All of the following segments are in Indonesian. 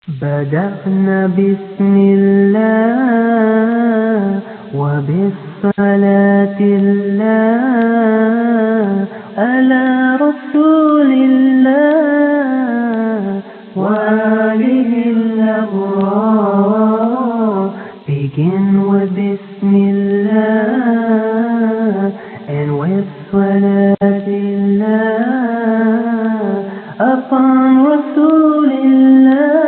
بدأنا بسم الله وبالصلاة الله على رسول الله وآله الأبرار. Begin with Bismillah and with Salatillah upon Rasulillah.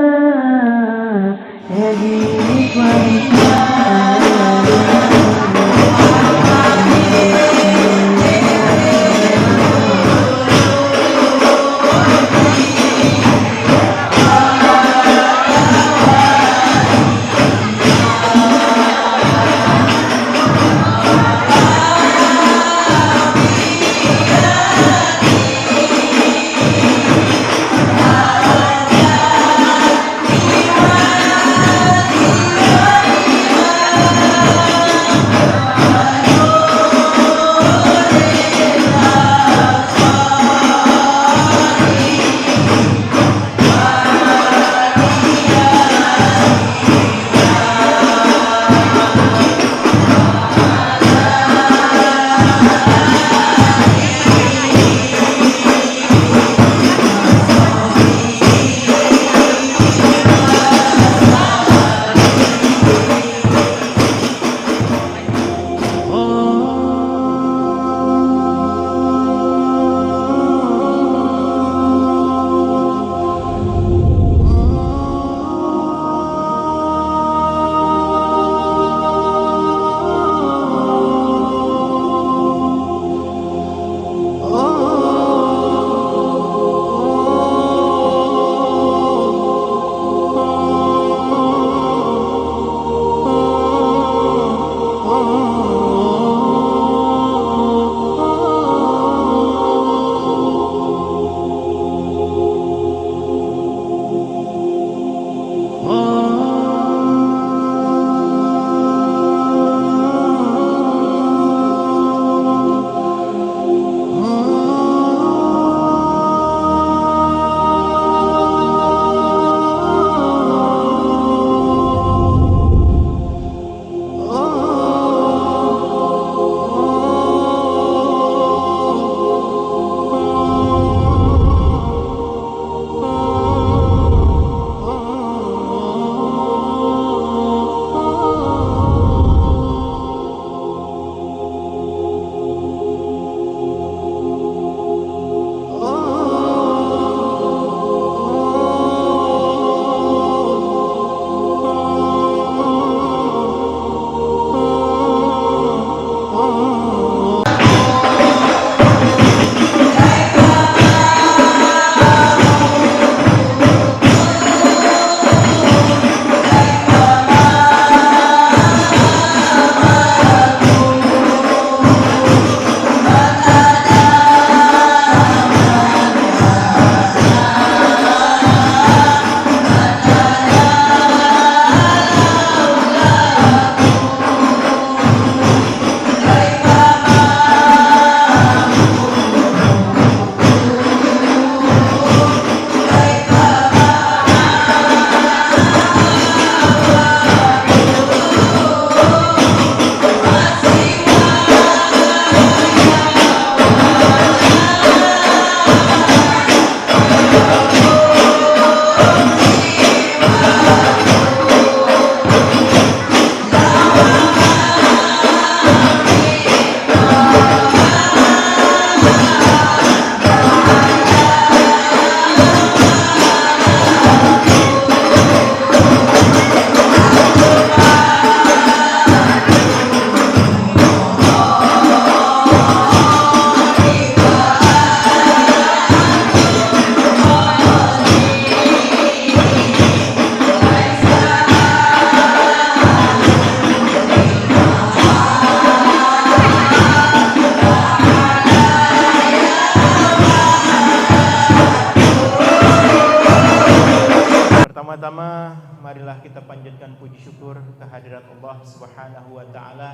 Pertama-tama marilah kita panjatkan puji syukur kehadirat Allah Subhanahu wa taala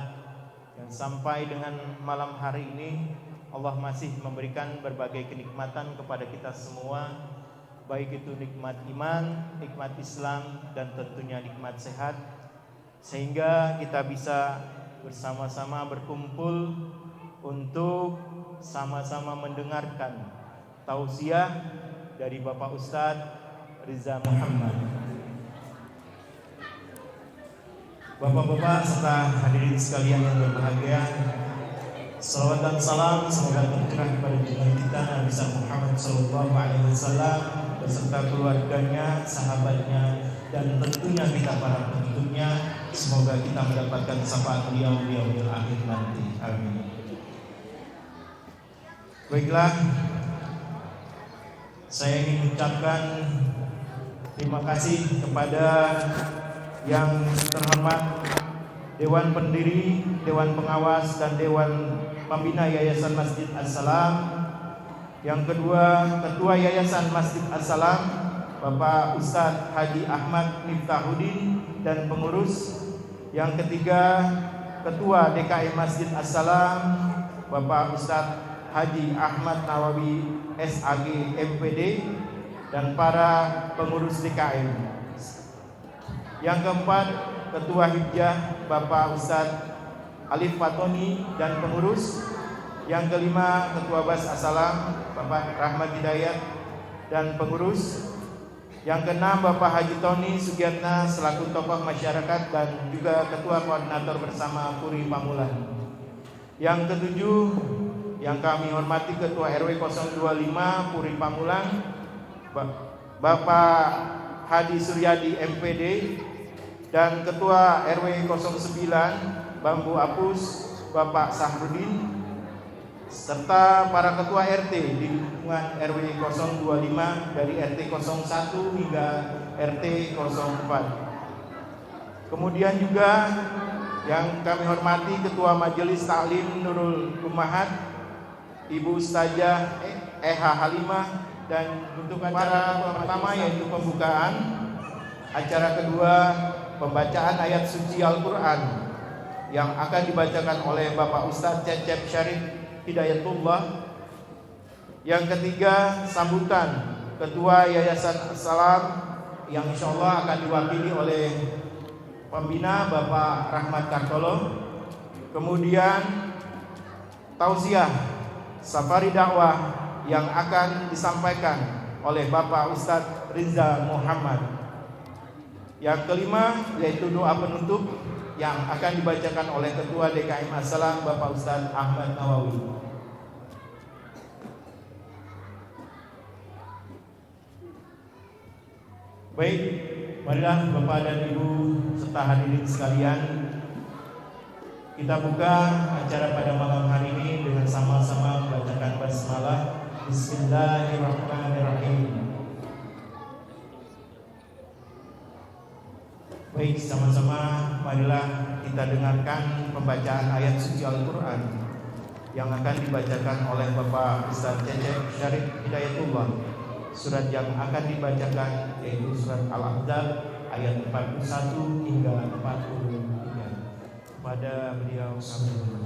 yang sampai dengan malam hari ini Allah masih memberikan berbagai kenikmatan kepada kita semua, baik itu nikmat iman, nikmat Islam, dan tentunya nikmat sehat, sehingga kita bisa bersama-sama berkumpul untuk sama-sama mendengarkan tausiah dari Bapak Ustadz Riza Muhammad. Bapak-bapak serta hadirin sekalian yang berbahagia, salawat dan salam semoga tercurah kepada junjungan kita Nabi Muhammad SAW beserta keluarganya, sahabatnya, dan tentunya kita para pengikutnya. Semoga kita mendapatkan syafaat beliau di yaumil akhir nanti. Amin. Baiklah, saya ingin mengucapkan terima kasih kepada yang terhormat Dewan Pendiri, Dewan Pengawas, dan Dewan Pembina Yayasan Masjid As-Salam. Yang kedua, Ketua Yayasan Masjid As-Salam Bapak Ustadz Haji Ahmad Miftahuddin dan pengurus. Yang ketiga, Ketua DKM Masjid As-Salam Bapak Ustadz Haji Ahmad Nawawi SAG MPD dan para pengurus DKM. Yang keempat, Ketua Hibjah Bapak Ustadz Alif Fatoni dan pengurus. Yang kelima, Ketua Bas As-Salam Bapak Rahmat Hidayat dan pengurus. Yang keenam, Bapak Haji Tony Sugiyatna selaku tokoh masyarakat dan juga Ketua Koordinator bersama Puri Pamulan. Yang ketujuh, yang kami hormati Ketua RW 025 Puri Pamulan Bapak Hadi Suryadi MPD, dan Ketua RW 09 Bambu Apus Bapak Sahrudin, serta para ketua RT di lingkungan RW 025 dari RT 01 hingga RT 04. Kemudian juga yang kami hormati Ketua Majelis Taklim Nurul Ummahat Ibu Ustazah Eha Halimah, dan untuk acara pertama yaitu pembukaan, acara kedua pembacaan ayat suci Al-Quran yang akan dibacakan oleh Bapak Ustadz Cecep Syarif Hidayatullah. Yang ketiga, sambutan Ketua Yayasan As-Salam yang insya Allah akan diwakili oleh pembina Bapak Rahmat Kartolo. Kemudian tausiah safari dakwah yang akan disampaikan oleh Bapak Ustadz Riza Muhammad. Yang kelima yaitu doa penutup yang akan dibacakan oleh Ketua DKM As-Salam Bapak Ustadz Ahmad Nawawi. Baik, marilah Bapak dan Ibu serta hadirin sekalian, kita buka acara pada malam hari ini dengan sama-sama membacakan basmalah. Bismillahirrahmanirrahim. Baik, sama-sama marilah kita dengarkan pembacaan ayat suci Al-Quran yang akan dibacakan oleh Bapak Ustadz Cecep Syarif Hidayatullah. Surat yang akan dibacakan yaitu surat Al-Ahzab ayat 41 hingga 43. Kepada beliau kami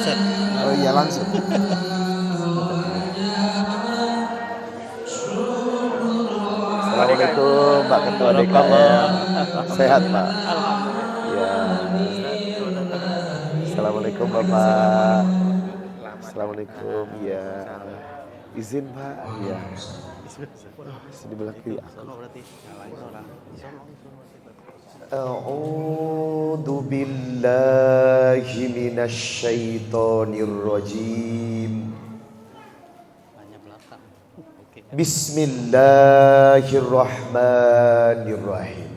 Ustaz. Oh iya langsung. Assalamualaikum Pak Ketua DKM. Sehat Pak? Ya. Assalamualaikum Bapak. Assalamualaikum. Ya. Izin Pak. Ya. Sini belah kiri. A'udzu billahi minasy syaithanir rajim. Bismillahirrahmanirrahim.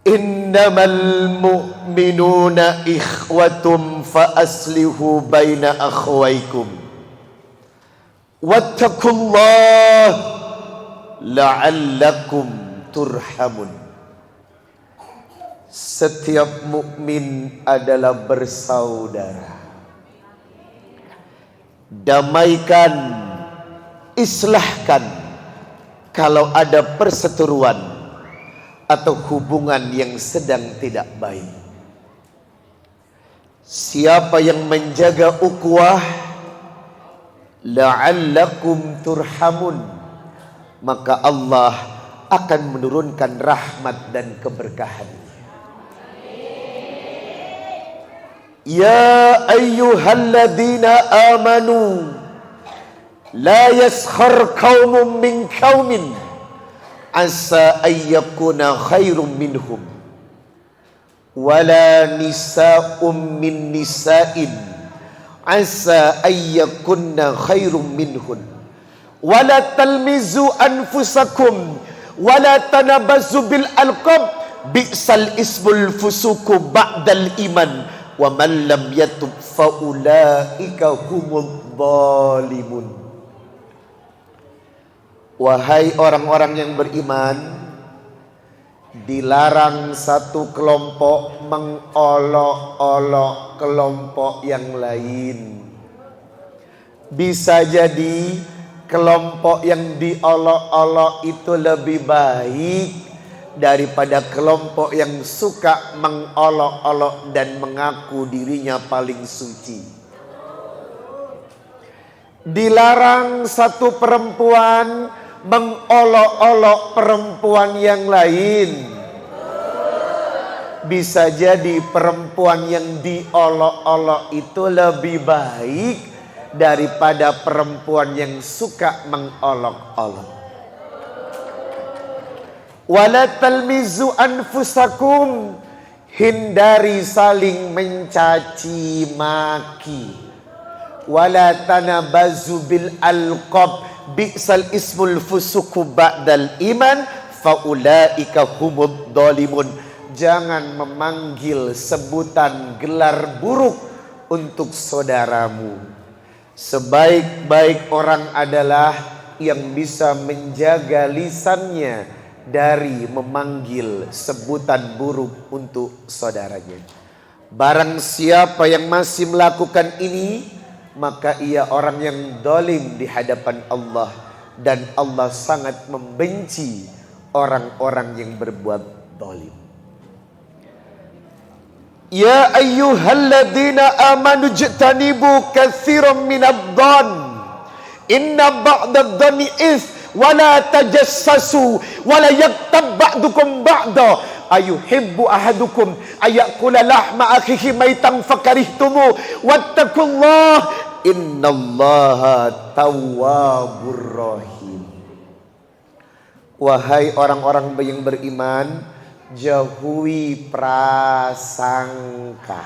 Innamal mu'minuna ikhwatum fa aslihu baina akhwaykum. Wattaqullaha la'allakum turhamun. Setiap mukmin adalah bersaudara. Damaikan, islahkan kalau ada perseteruan atau hubungan yang sedang tidak baik. Siapa yang menjaga ukhuwah, la'allakum turhamun, maka Allah akan menurunkan rahmat dan keberkahan. Ya ayyuhalladzina amanu la yaskhar qaumun min qaumin asa ayyakuna khairum minhum wala nisa'um min nisa'in asa ayyakunna khairum minhun wala talmizu anfusakum wala tanabazu bil alqab bi'sal ismul fusuku ba'dal iman wa man lam yatub fa ulaika humudz zalimun. Wahai orang-orang yang beriman, dilarang satu kelompok mengolok-olok kelompok yang lain. Bisa jadi kelompok yang diolok-olok itu lebih baik daripada kelompok yang suka mengolok-olok dan mengaku dirinya paling suci. Dilarang satu perempuan mengolok-olok perempuan yang lain. Bisa jadi perempuan yang diolok-olok itu lebih baik daripada perempuan yang suka mengolok-olok. Wala talmizu anfusakum, hindari saling mencaci maki. Wala tanabazu bil alqab bi'sal ismul fusuku ba'dal iman faulaika humudz zalimun. Jangan memanggil sebutan gelar buruk untuk saudaramu. Sebaik-baik orang adalah yang bisa menjaga lisannya dari memanggil sebutan buruk untuk saudaranya. Barang siapa yang masih melakukan ini, maka ia orang yang zalim di hadapan Allah, dan Allah sangat membenci orang-orang yang berbuat zalim. Ya ayyuhalladzina amanu jtanibu katsiran minadh-dhann inna ba'dadh-dhanni wala tajassasu wala yaktab ba'dukum ba'da ayuhibbu ahadukum ayakula lahma akhihi maitan fakarihtumu wattaqullah innallaha tawwabur rahim. Wahai orang-orang yang beriman, jauhi prasangka.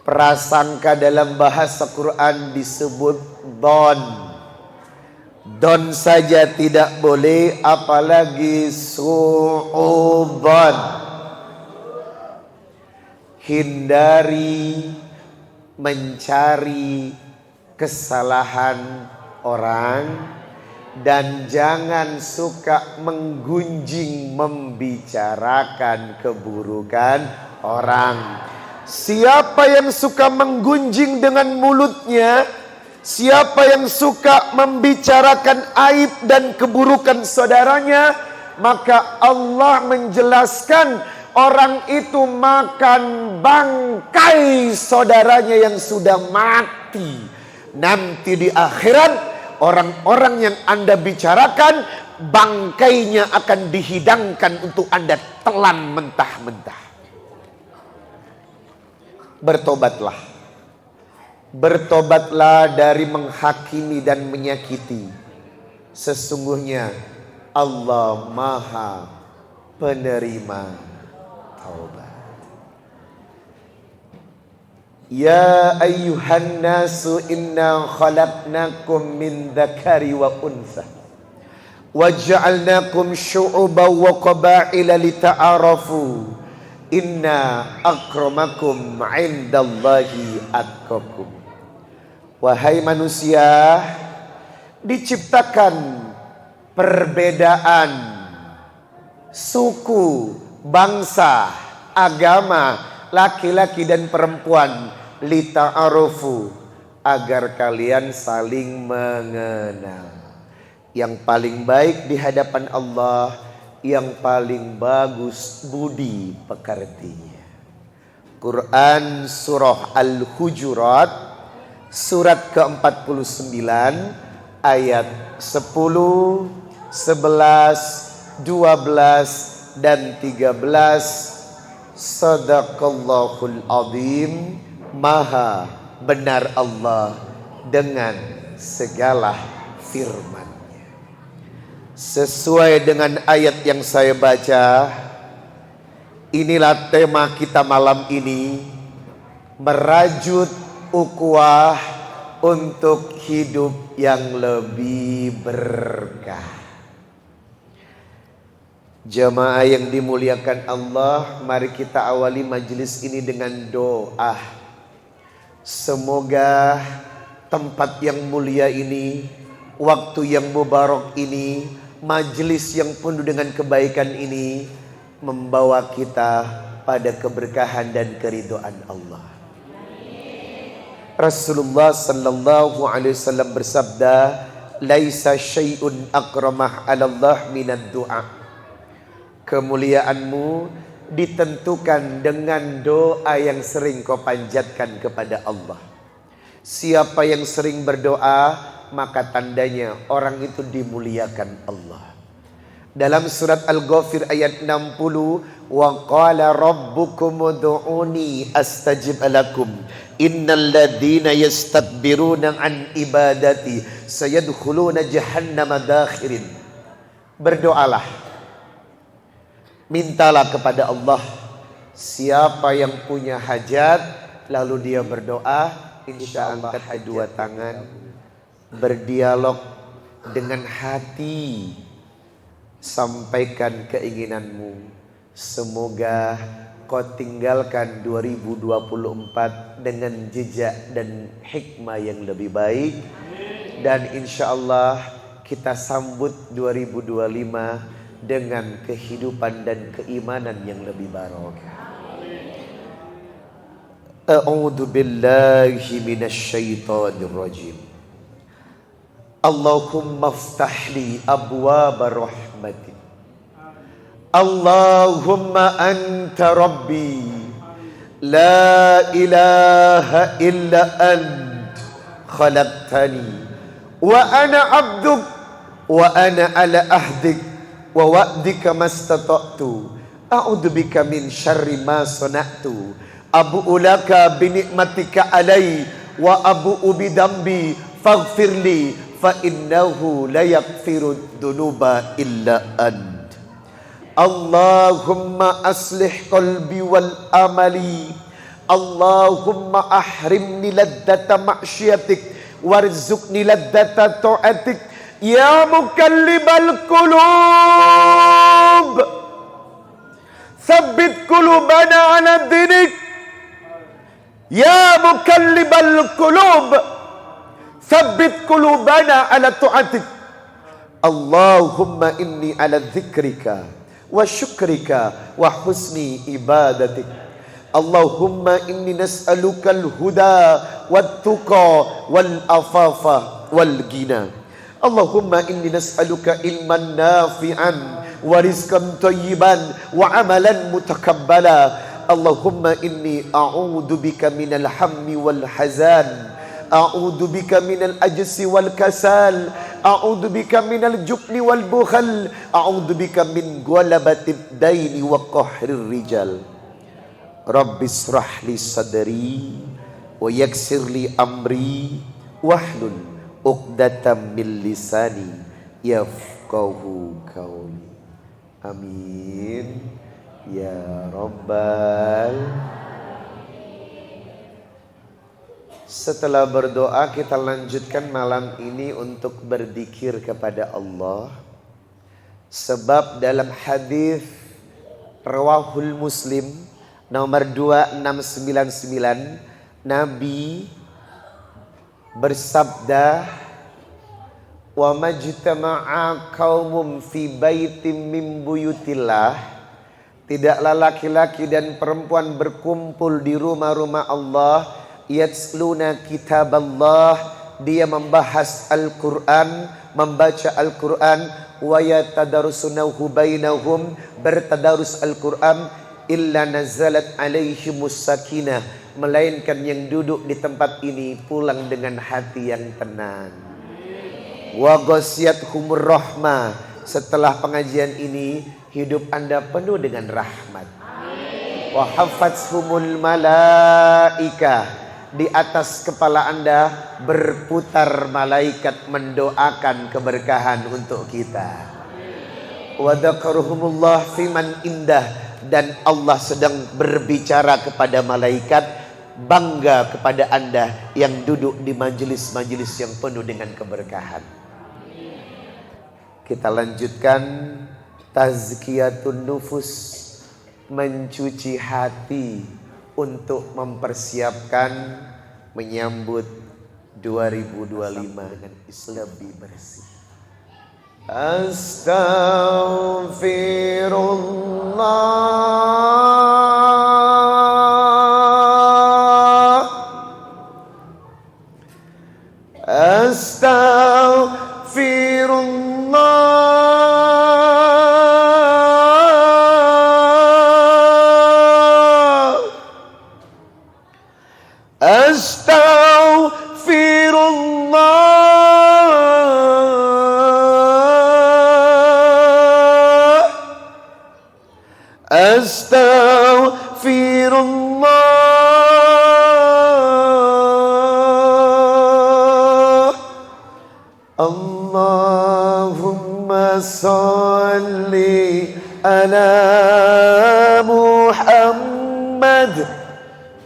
Prasangka dalam bahasa Quran disebut dhon. Don saja tidak boleh, apalagi su'udzon. Hindari mencari kesalahan orang, dan jangan suka menggunjing membicarakan keburukan orang. Siapa yang suka menggunjing dengan mulutnya, siapa yang suka membicarakan aib dan keburukan saudaranya, maka Allah menjelaskan orang itu makan bangkai saudaranya yang sudah mati. Nanti di akhirat orang-orang yang Anda bicarakan bangkainya akan dihidangkan untuk Anda telan mentah-mentah. Bertobatlah. Bertobatlah dari menghakimi dan menyakiti. Sesungguhnya Allah Maha penerima taubat. Ya ayyuhan nasu inna khalaqnakum min dzakari wa untha waja'alnakum syu'uban wa qabaila lita'arafu inna akramakum 'indallahi atqakum. Wahai manusia, diciptakan perbedaan suku, bangsa, agama, laki-laki dan perempuan, lita'arufu, agar kalian saling mengenal. Yang paling baik di hadapan Allah, yang paling bagus budi pekertinya. Quran surah Al-Hujurat surat ke-49 ayat 10, 11, 12 dan 13. Sadaqallahul azim. Maha benar Allah dengan segala firman-Nya. Sesuai dengan ayat yang saya baca, inilah tema kita malam ini, merajut ukhuwah untuk hidup yang lebih berkah. Jamaah yang dimuliakan Allah, mari kita awali majelis ini dengan doa. Semoga tempat yang mulia ini, waktu yang mubarak ini, majelis yang penuh dengan kebaikan ini membawa kita pada keberkahan dan keridhaan Allah. Rasulullah sallallahu alaihi wasallam bersabda, "Laisa syai'un akramah 'ala Allah minad du'a." Kemuliaanmu ditentukan dengan doa yang sering kau panjatkan kepada Allah. Siapa yang sering berdoa, maka tandanya orang itu dimuliakan Allah. Dalam surat Al-Ghafir ayat 60, wa qala rabbukum ud'uni astajib lakum innal ladzina yastakbiruna an ibadati sayadkhuluna jahannama dakhirin. Berdoalah, mintalah kepada Allah. Siapa yang punya hajat lalu dia berdoa, insya Allah angkat kedua tangan, berdialog dengan hati, sampaikan keinginanmu. Semoga kau tinggalkan 2024 dengan jejak dan hikmah yang lebih baik, dan insya Allah kita sambut 2025 dengan kehidupan dan keimanan yang lebih barokah. A'udzu billahi minasyaitonir rajim. Allahumma iftahli abwaaba rahmatik. Allahumma anta rabbi la ilaha illa ant khalaqtani wa ana abduk wa ana ala ahdik wa wa'dika mastata'tu a'udzubika min syarri ma sana'tu abu'u laka bi ni'matika alai wa abu'u bi dambi faghfirli fa innahu la yaghfiru dhunuba illa ant. Allahumma aslih qalbi wal amali. Allahumma ahrimni laddata ma'syiatik warzuqni laddata ta'atik. Ya mukallibal qulub, tsabbit qulubana ala dinik. Ya mukallibal qulub, tsabbit qulubana ala ta'atik. Allahumma inni ala dzikrika wa syukrika wa husni ibadatik. Allahumma inni nas'alukal huda wat tuqa wal afafa wal ghina. Allahumma inni nas'aluka ilman nafi'an wa rizqan thayyiban wa amalan mutakabbala. Allahumma inni a'udzubika minal hammi wal hazan, a'udzubika minal ajzi wal kasal, a'udzubika minal jubni wal bukhal, a'udzubika min ghalabatid daini wa qahrir rijal. Rabbis rahli sadri wa yaksir li amri wahlul 'uqdatam min lisani yafqahu qawli. Amin ya rabbal. Setelah berdoa, kita lanjutkan malam ini untuk berzikir kepada Allah. Sebab dalam hadis Rawahul Muslim nomor 2699, Nabi bersabda, wa majtama'a qaumum fi baitim min buyutillah, tidaklah laki-laki dan perempuan berkumpul di rumah-rumah Allah, yatsluna kitab Allah, dia membahas Al-Quran, membaca Al-Quran, wa yatadarsunahu bainahum, bertadarus Al-Quran, illa nazalat alaihimus sakinah, melainkan yang duduk di tempat ini pulang dengan hati yang tenang. Wa ghasyiyatuhumur rahmah, setelah pengajian ini hidup Anda penuh dengan rahmat. Wa hafatzhumul malaikah, di atas kepala Anda berputar malaikat mendoakan keberkahan untuk kita. Wa dzakaruhumullah fiman indah, dan Allah sedang berbicara kepada malaikat, bangga kepada Anda yang duduk di majelis-majelis yang penuh dengan keberkahan. Kita lanjutkan tazkiyatun nufus, mencuci hati untuk mempersiapkan menyambut 2025 dengan Islam lebih bersih. Astaghfirullah, Astaghfirullah. Allahumma salli ala Muhammad,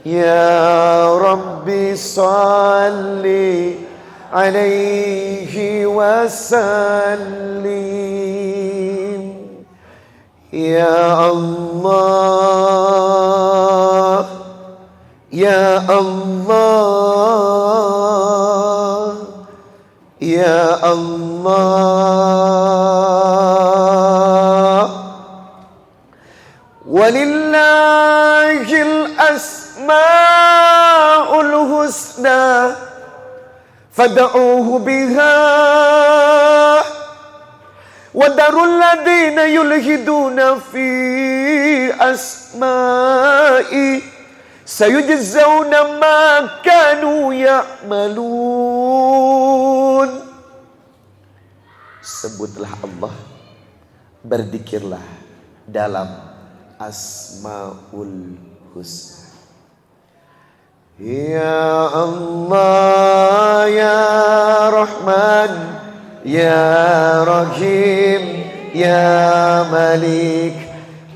ya Rabbi salli alaihi wasallim. Ya Allah, ya Allah, ya Allah. Walillahil asma'ul husna fad'uhu biha wadarul ladina yulhiduna fi asma'i sayujzauna ma kanu ya'malun. Sebutlah Allah, berzikirlah dalam Asmaul Husna. Ya Allah, ya Rahman, ya Rahim, ya Malik,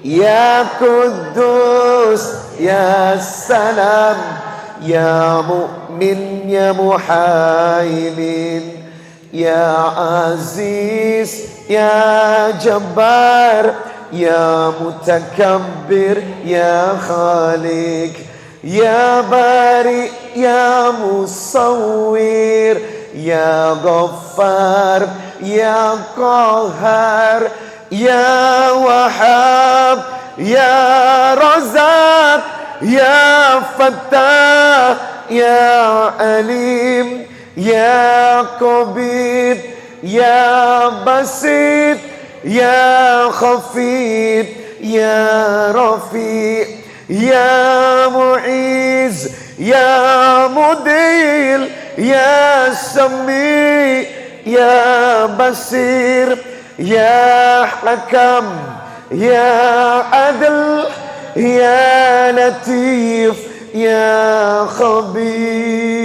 ya Quddus, ya Salam, ya Mu'min, ya Muhaimin, ya Aziz, ya Jabbar, ya Mutakabbir, ya Khaliq, ya Bari, ya Musawwir, ya Ghaffar, ya Qahhar, ya Wahhab, ya Razak, ya Fattah, ya Alim, ya Qabid, ya Basit, يا خفيف يا رفيع يا معيز يا مدير يا سميع يا بصير يا حكم يا عدل يا لطيف يا خبير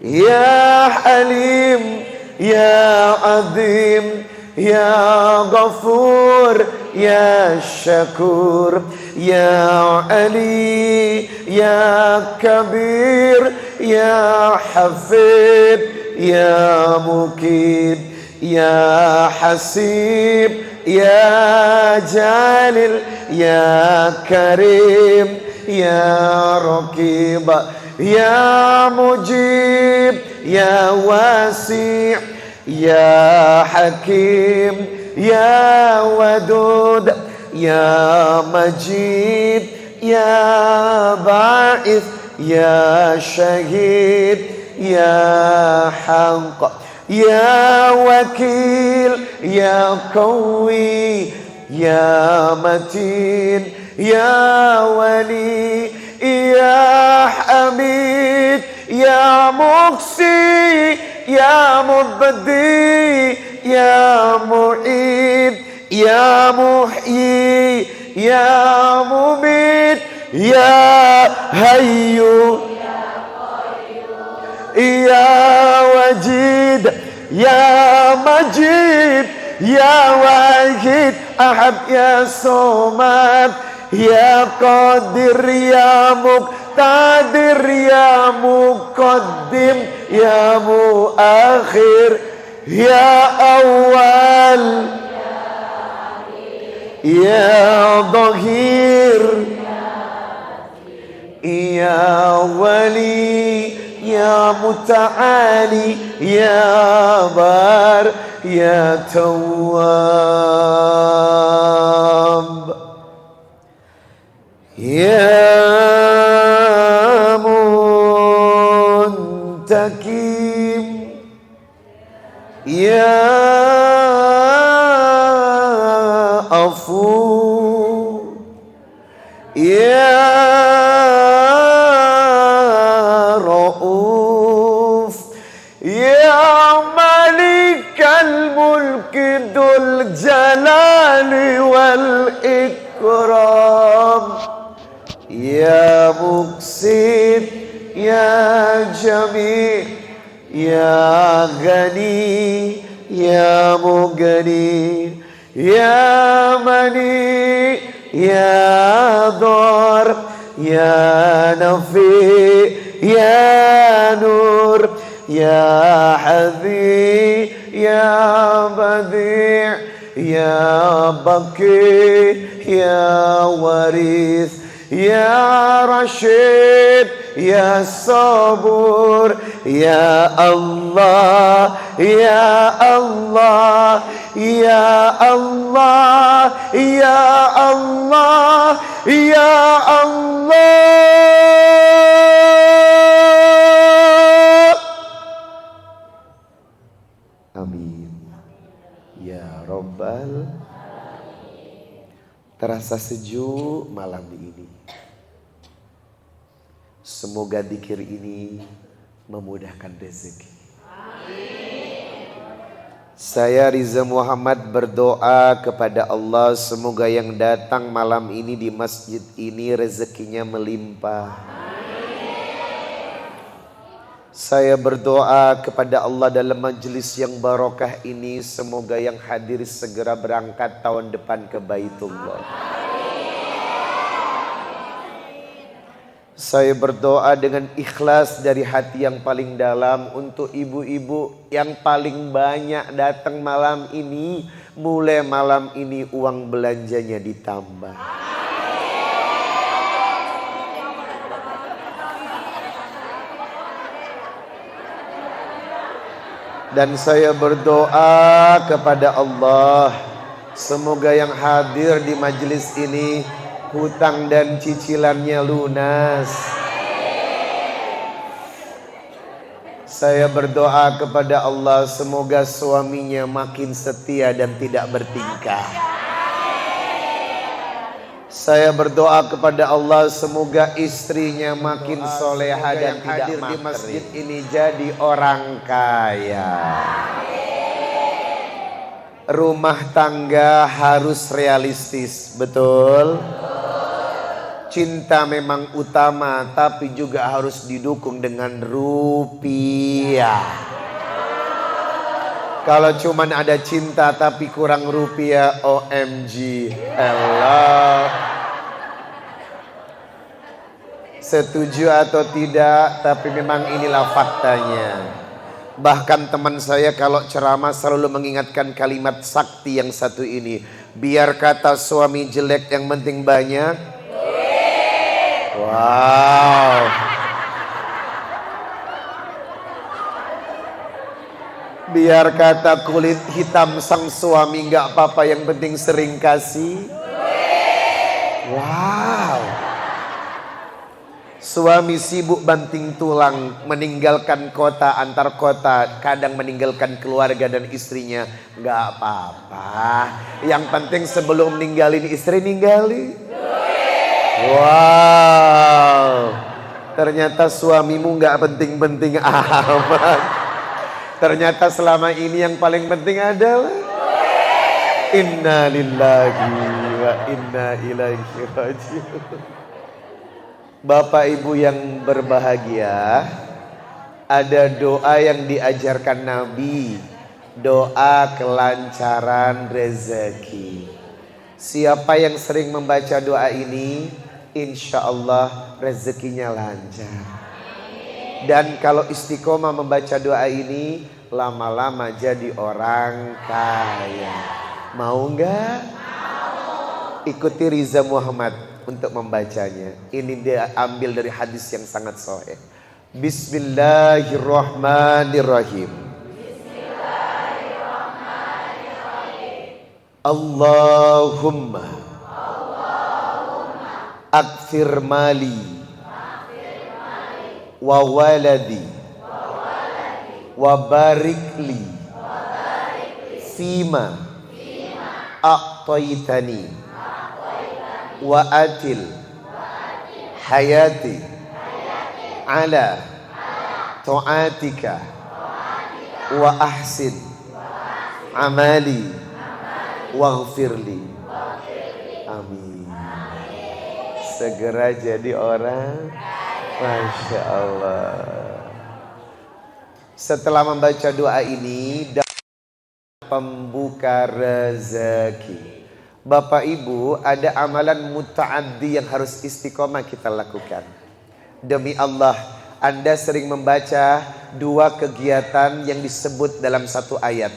يا حليم يا عظيم يا غفور يا شكور يا علي يا كبير يا حفيظ يا مكيد يا حسيب يا جليل يا كريم يا رقيب يا مجيب يا واسع يا حكيم يا ودود يا مجيد يا باعث يا شهيد يا حق يا وكيل يا قوي يا متين يا ولي يا حميد يا مقسي يا مبدي يا معيد يا محيي يا مميت يا هيو يا وجيد يا مجيد يا واحد أحد يا صمد يا قادر يا مقتدر يا مقدم يا مؤخر يا أول يا ظهير يا ولي يا متعالي يا بار يا تواب يا منتقم يا عفو يا رؤوف يا ملك الملك ذو الجلال والإكرام يا مقسط يا جميل يا غني يا مغني يا مني يا ضار يا نفي يا نور يا حذي يا بديع يا بكي يا وريث يا رشيد يا صبور يا الله يا الله يا الله يا الله يا الله. Amin ya Rabbal. Terasa sejuk malam ini. Semoga dzikir ini memudahkan rezeki. Saya Riza Muhammad berdoa kepada Allah semoga yang datang malam ini di masjid ini rezekinya melimpah. Saya berdoa kepada Allah dalam majelis yang barokah ini semoga yang hadir segera berangkat tahun depan ke Baitullah. Saya berdoa dengan ikhlas dari hati yang paling dalam untuk ibu-ibu yang paling banyak datang malam ini. Mulai malam ini uang belanjanya ditambah. Dan saya berdoa kepada Allah semoga yang hadir di majelis ini hutang dan cicilannya lunas. Saya berdoa kepada Allah semoga suaminya makin setia dan tidak bertingkah. Saya berdoa kepada Allah semoga istrinya makin soleha dan tidak hadir di masjid ini jadi orang kaya. Rumah tangga harus realistis, betul? Cinta memang utama, tapi juga harus didukung dengan rupiah. Kalau cuman ada cinta tapi kurang rupiah, OMG, hello. Setuju atau tidak, tapi memang inilah faktanya. Bahkan teman saya kalau ceramah selalu mengingatkan kalimat sakti yang satu ini. Biar kata suami jelek, yang penting banyak. Wow. Biar kata kulit hitam sang suami nggak apa-apa, yang penting sering kasih. Wow. Suami sibuk banting tulang, meninggalkan kota antar kota, kadang meninggalkan keluarga dan istrinya, nggak apa-apa. Yang penting sebelum ninggalin istri ninggalin. Wow. Ternyata suamimu nggak penting-penting amat. Ternyata selama ini yang paling penting adalah inna lillahi wa inna ilaihi raji'un. Bapak Ibu yang berbahagia, ada doa yang diajarkan Nabi, doa kelancaran rezeki. Siapa yang sering membaca doa ini, insya Allah rezekinya lancar. Dan kalau istiqomah membaca doa ini, lama-lama jadi orang kaya. Mau nggak? Ikuti Riza Muhammad untuk membacanya. Ini dia ambil dari hadis yang sangat sahih. Bismillahirrahmanirrahim. Allahumma akthir mali wa waladi wa barik li fima a'taitani wa atil hayati ala ta'atika wa ahsin amali waghfirli. Amin. Segera jadi orang. Masya Allah. Setelah membaca doa ini, pembuka rezeki. Bapak Ibu, ada amalan muta'addi yang harus istiqomah kita lakukan. Demi Allah, Anda sering membaca dua kegiatan yang disebut dalam satu ayat.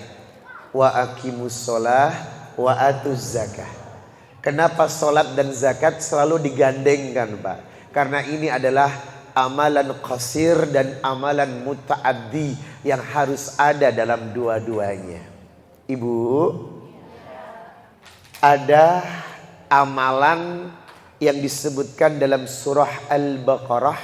Wa aqimus sholah wa atuz zakah. Kenapa sholat dan zakat selalu digandengkan, Pak? Karena ini adalah amalan qasir dan amalan muta'addi yang harus ada dalam dua-duanya. Ibu, ada amalan yang disebutkan dalam surah Al-Baqarah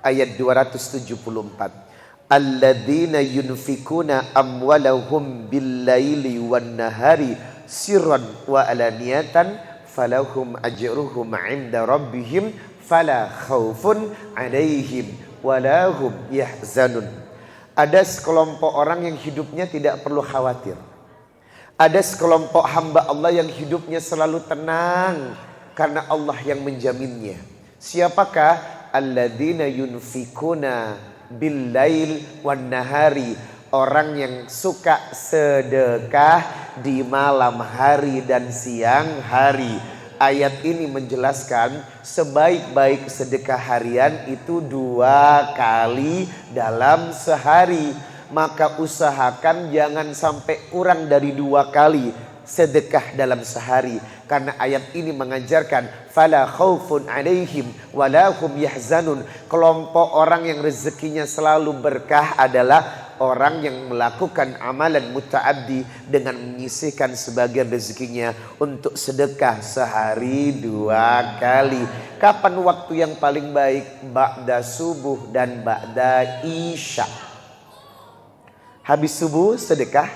ayat 274. Alladzina yunfikuna amwalahum bil-laili wan-nahari sirran wa alaniyatan falahum ajruhum 'inda rabbihim fala khaufun 'alaihim walahum yahzanun. Ada sekelompok orang yang hidupnya tidak perlu khawatir. Ada sekelompok hamba Allah yang hidupnya selalu tenang karena Allah yang menjaminnya. Siapakah? Alladzina yunfikuna bil-lail wan-nahari. Orang yang suka sedekah di malam hari dan siang hari. Ayat ini menjelaskan sebaik-baik sedekah harian itu 2 kali dalam sehari. Maka usahakan jangan sampai kurang dari 2 kali sedekah dalam sehari. Karena ayat ini mengajarkan fala khaufun alaihim walahum yahzanun. Kelompok orang yang rezekinya selalu berkah adalah orang yang melakukan amalan muta'addi dengan menyisihkan sebagian rezekinya untuk sedekah sehari 2 kali. Kapan waktu yang paling baik? Ba'da subuh dan ba'da isya. Habis subuh sedekah,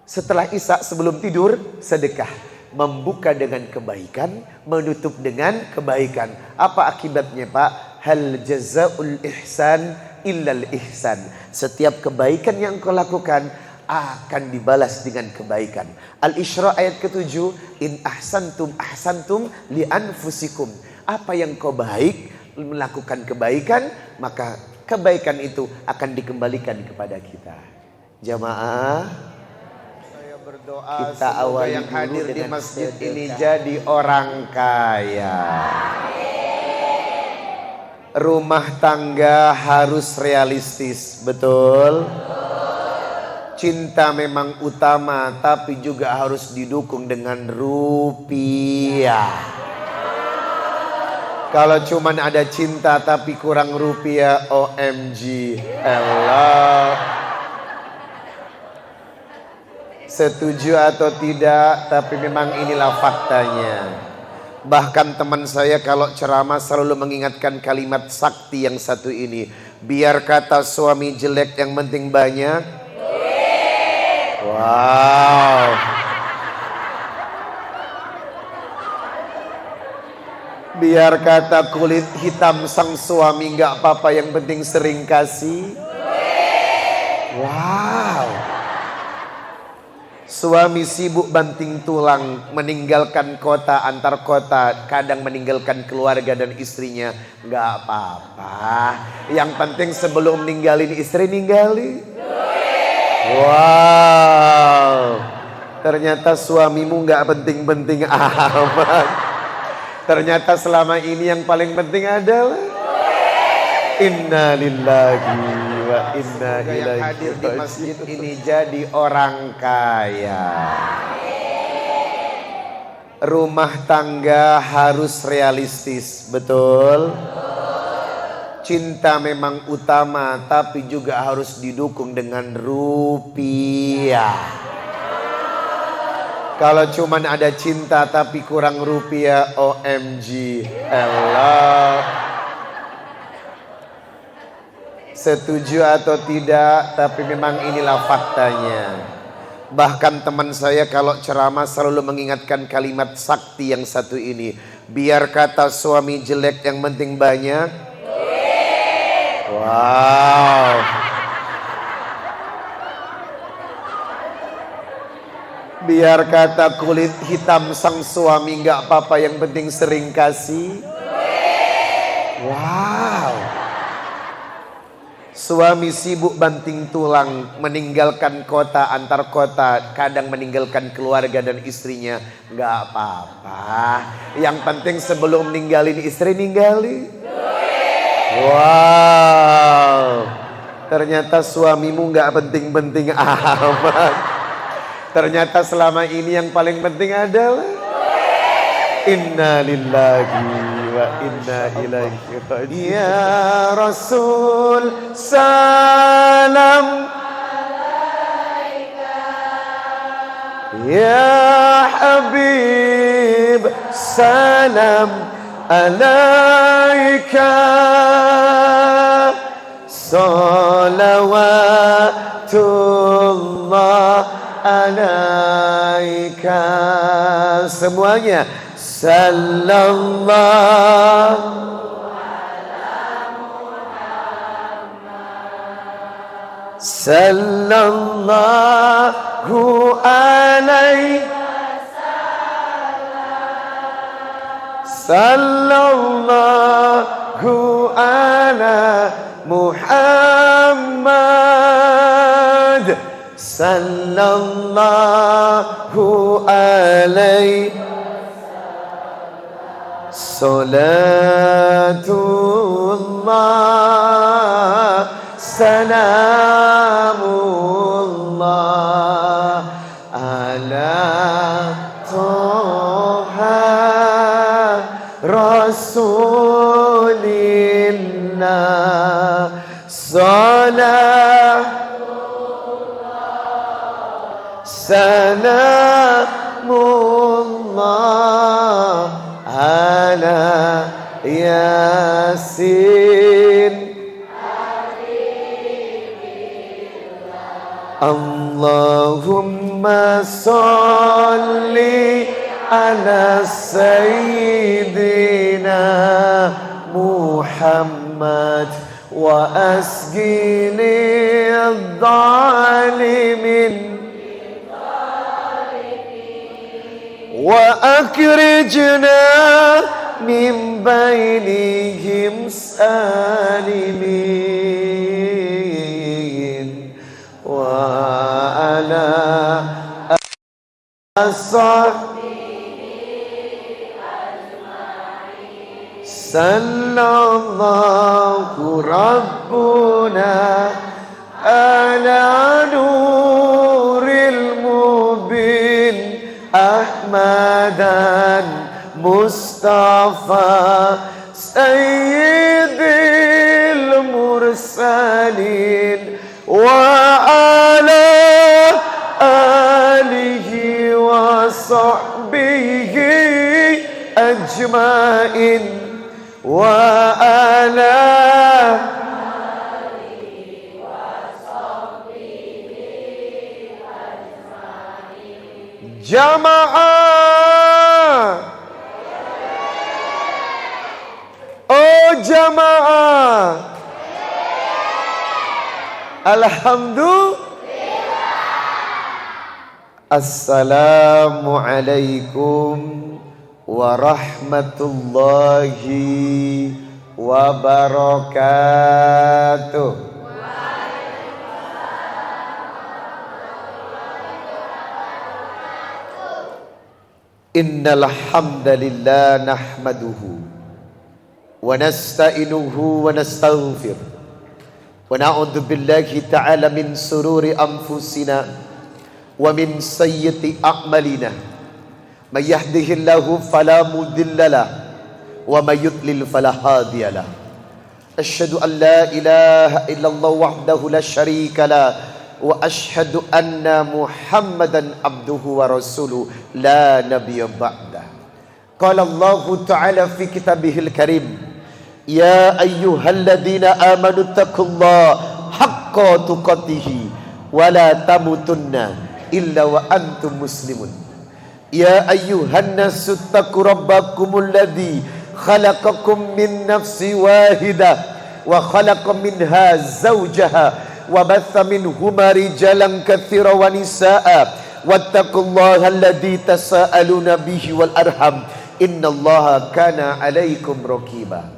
setelah isya sebelum tidur sedekah. Membuka dengan kebaikan, menutup dengan kebaikan. Apa akibatnya Pak? Hal jazaul ihsan illal ihsan. Setiap kebaikan yang kau lakukan akan dibalas dengan kebaikan. Al-Isra ayat ke-7, in ahsantum ahsantum li anfusikum. Apa yang kau baik, melakukan kebaikan, maka kebaikan itu akan dikembalikan kepada kita. Jamaah, saya berdoa kita awali yang hadir di masjid ini jadi orang kaya. Rumah tangga harus realistis, betul? Cinta memang utama, tapi juga harus didukung dengan rupiah. Kalau cuman ada cinta tapi kurang rupiah, OMG, Allah. Setuju atau tidak, tapi memang inilah faktanya. Bahkan teman saya kalau ceramah selalu mengingatkan kalimat sakti yang satu ini. Biar kata suami jelek, yang penting banyak. Wow. Biar kata kulit hitam sang suami nggak apa-apa, yang penting sering kasih. Wow. Suami sibuk banting tulang, meninggalkan kota antar kota, kadang meninggalkan keluarga dan istrinya, nggak apa-apa. Yang penting sebelum ninggalin istri ninggalin. Wow. Ternyata suamimu nggak penting-penting amat. Ternyata selama ini yang paling penting adalah inna lillahi wa inna ilaihi raji'un. Yang hadir di masjid ini jadi orang kaya. Rumah tangga harus realistis, betul? Cinta memang utama, tapi juga harus didukung dengan rupiah. Kalau cuman ada cinta tapi kurang rupiah, OMG, Allah. Setuju atau tidak, tapi memang inilah faktanya. Bahkan teman saya kalau ceramah selalu mengingatkan kalimat sakti yang satu ini. Biar kata suami jelek, yang penting banyak. Wow. Biar kata kulit hitam sang suami nggak apa-apa, yang penting sering kasih. Wow. Suami sibuk banting tulang, meninggalkan kota antar kota, kadang meninggalkan keluarga dan istrinya, nggak apa-apa. Yang penting sebelum ninggalin istri ninggalin. Wow. Ternyata suamimu nggak penting-penting amat. Ternyata selama ini yang paling penting adalah inna lillahi wa inna ilaihi raji'un. Ya Rasul salam alaika, ya Habib salam alaika, salawatullah alaika. Semuanya sallallahu ala Muhammad, sallallahu alaihi sallallahu ala Muhammad, sallallahu alaihi salatullah salamullah ala Toha Rasulillah, salamullah ala Yasin. Allahumma salli ala sayyidina Muhammad wa asqini adh-dhalimin wa akhrijna min bainihim salimin wa ala sallallahu rabbuna ala nuril mubin Ahmadan Mustafa Sayyidil Mursalin wa ala alihi wa sahbihi ajmain wa ala jamaah, oh jamaah, alhamdulillah. Assalamualaikum warahmatullahi wabarakatuh. Innal hamdalillah nahmaduhu wa nasta'inuhu wa nastaghfir wa na'udzu billahi ta'ala min sururi anfusina wa min sayyiati a'malina may yahdihillahu fala mudhillalah wa may yudlil fala hadiyalah. Asyhadu an la ilaha illallah wahdahu la syarika lah wa asyhadu anna Muhammadan abduhu wa rasuluh la nabiyya ba'dah. Qala Allah ta'ala fi kitabihil karim, ya ayyuhalladzina amanu taqullaha haqqa tuqatih wa la tamutunna illa wa antum muslimun. Ya ayyuhan nasu taqu rabbakumul ladzi khalaqakum min nafsin wahidah wa khalaqa minha zawjaha wa batha minhuma rijalan katsiran wa nisaa wattaqullaha alladzi tasaaluna bihi wal arham innallaha kana 'alaikum raqiba.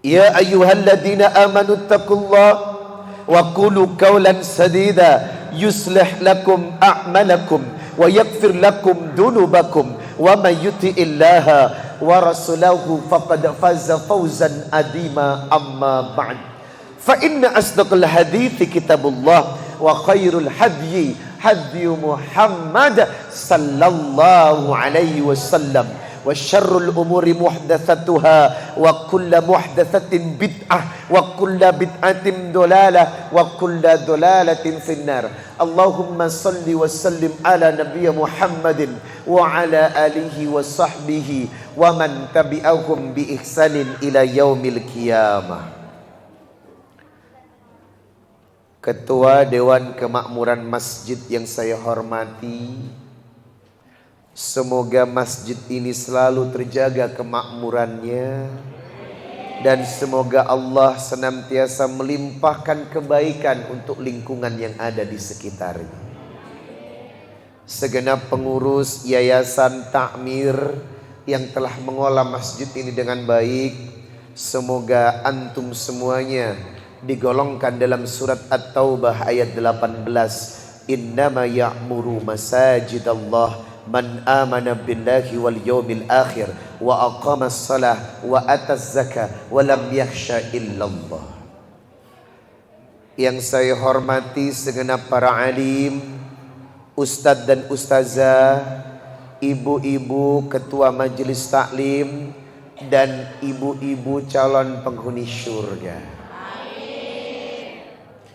Ya ayyuhalladzina amanu taqullaha wa qulu qawlan sadida yuslih lakum a'malakum wa yaghfir lakum dhunubakum wa may yuti'illaha wa rasulahu faqad faza fawzan adima amma ba'd. Fa inna asdaqal hadithi kitabullah wa khairul hadyi hadyu Muhammad sallallahu alaihi wasallam wa syarrul umuri muhdatsatuha wa kullu muhdatsatin bid'ah wa kullu bid'atin dolalah wa kullu dolalatin finnar. Allahumma salli wa sallim ala nabiyyi Muhammadin wa ala alihi wa sahbihi wa man tabi'ahum bi ihsanin ila yaumil qiyamah. Ketua Dewan Kemakmuran Masjid yang saya hormati, semoga masjid ini selalu terjaga kemakmurannya dan semoga Allah senantiasa melimpahkan kebaikan untuk lingkungan yang ada di sekitarnya. Segenap pengurus Yayasan Takmir yang telah mengolah masjid ini dengan baik, semoga antum semuanya digolongkan dalam surat At-Taubah ayat 18, innama ya'muru masajidallah man amana billahi wal yawmil akhir wa aqamas salah wa ataz zakah wa lam yakhsha illallah. Yang saya hormati segenap para alim, ustadz dan ustazah, ibu-ibu ketua majelis taklim dan ibu-ibu calon penghuni syurga.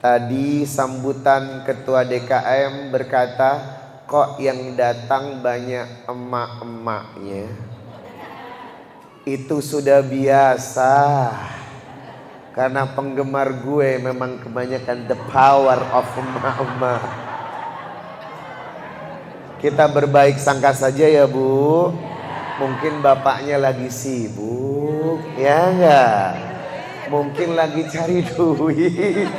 Tadi sambutan ketua DKM berkata, kok yang datang banyak emak-emaknya. Itu sudah biasa. Karena penggemar gue memang kebanyakan the power of mama. Kita berbaik sangka saja ya Bu. Mungkin bapaknya lagi sibuk, ya enggak? Mungkin lagi cari duit.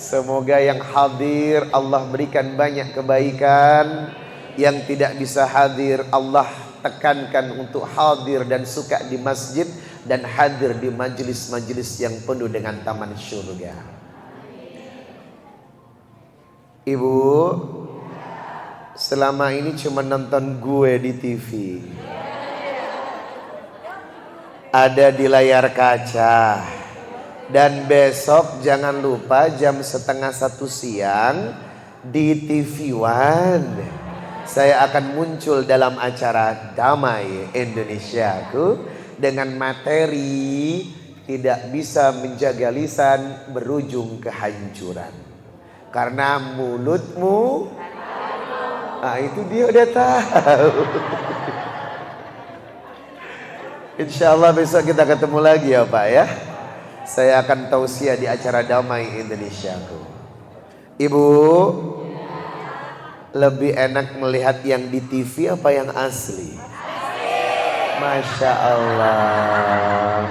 Semoga yang hadir Allah berikan banyak kebaikan. Yang tidak bisa hadir Allah tekankan untuk hadir dan suka di masjid dan hadir di majelis-majelis yang penuh dengan taman surga. Ibu, selama ini cuma nonton gue di TV, ada di layar kaca, dan besok jangan lupa jam 12:30 siang di TV One. Saya akan muncul dalam acara Damai Indonesiaku dengan materi tidak bisa menjaga lisan berujung kehancuran. Karena mulutmu, itu dia udah tahu. Insya Allah besok kita ketemu lagi ya Pak ya. Saya akan tausiah di acara Damai Indonesiaku. Ibu, lebih enak melihat yang di TV apa yang asli? Masya Allah.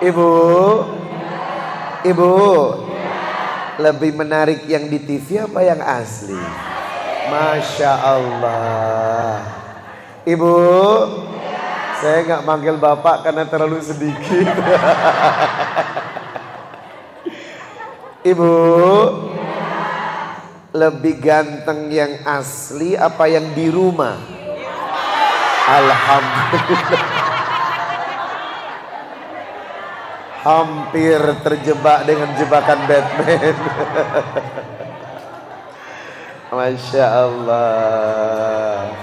Ibu, lebih menarik yang di TV apa yang asli? Masya Allah. Ibu, saya nggak manggil bapak karena terlalu sedikit. Ibu, lebih ganteng yang asli apa yang di rumah? Alhamdulillah. Hampir terjebak dengan jebakan Batman. Masya Allah.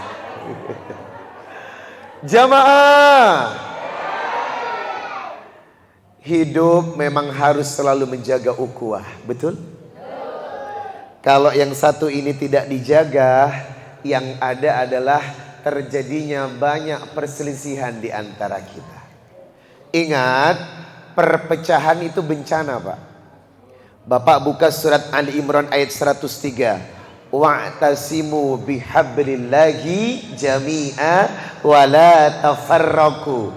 Jamaah, hidup memang harus selalu menjaga ukhuwah, betul? Kalau yang satu ini tidak dijaga, yang ada adalah terjadinya banyak perselisihan di antara kita. Ingat, perpecahan itu bencana, Pak. Bapak buka surat Ali Imran ayat 103. Wa'tasimu bihablillahi jami'a wa la tafarraqu.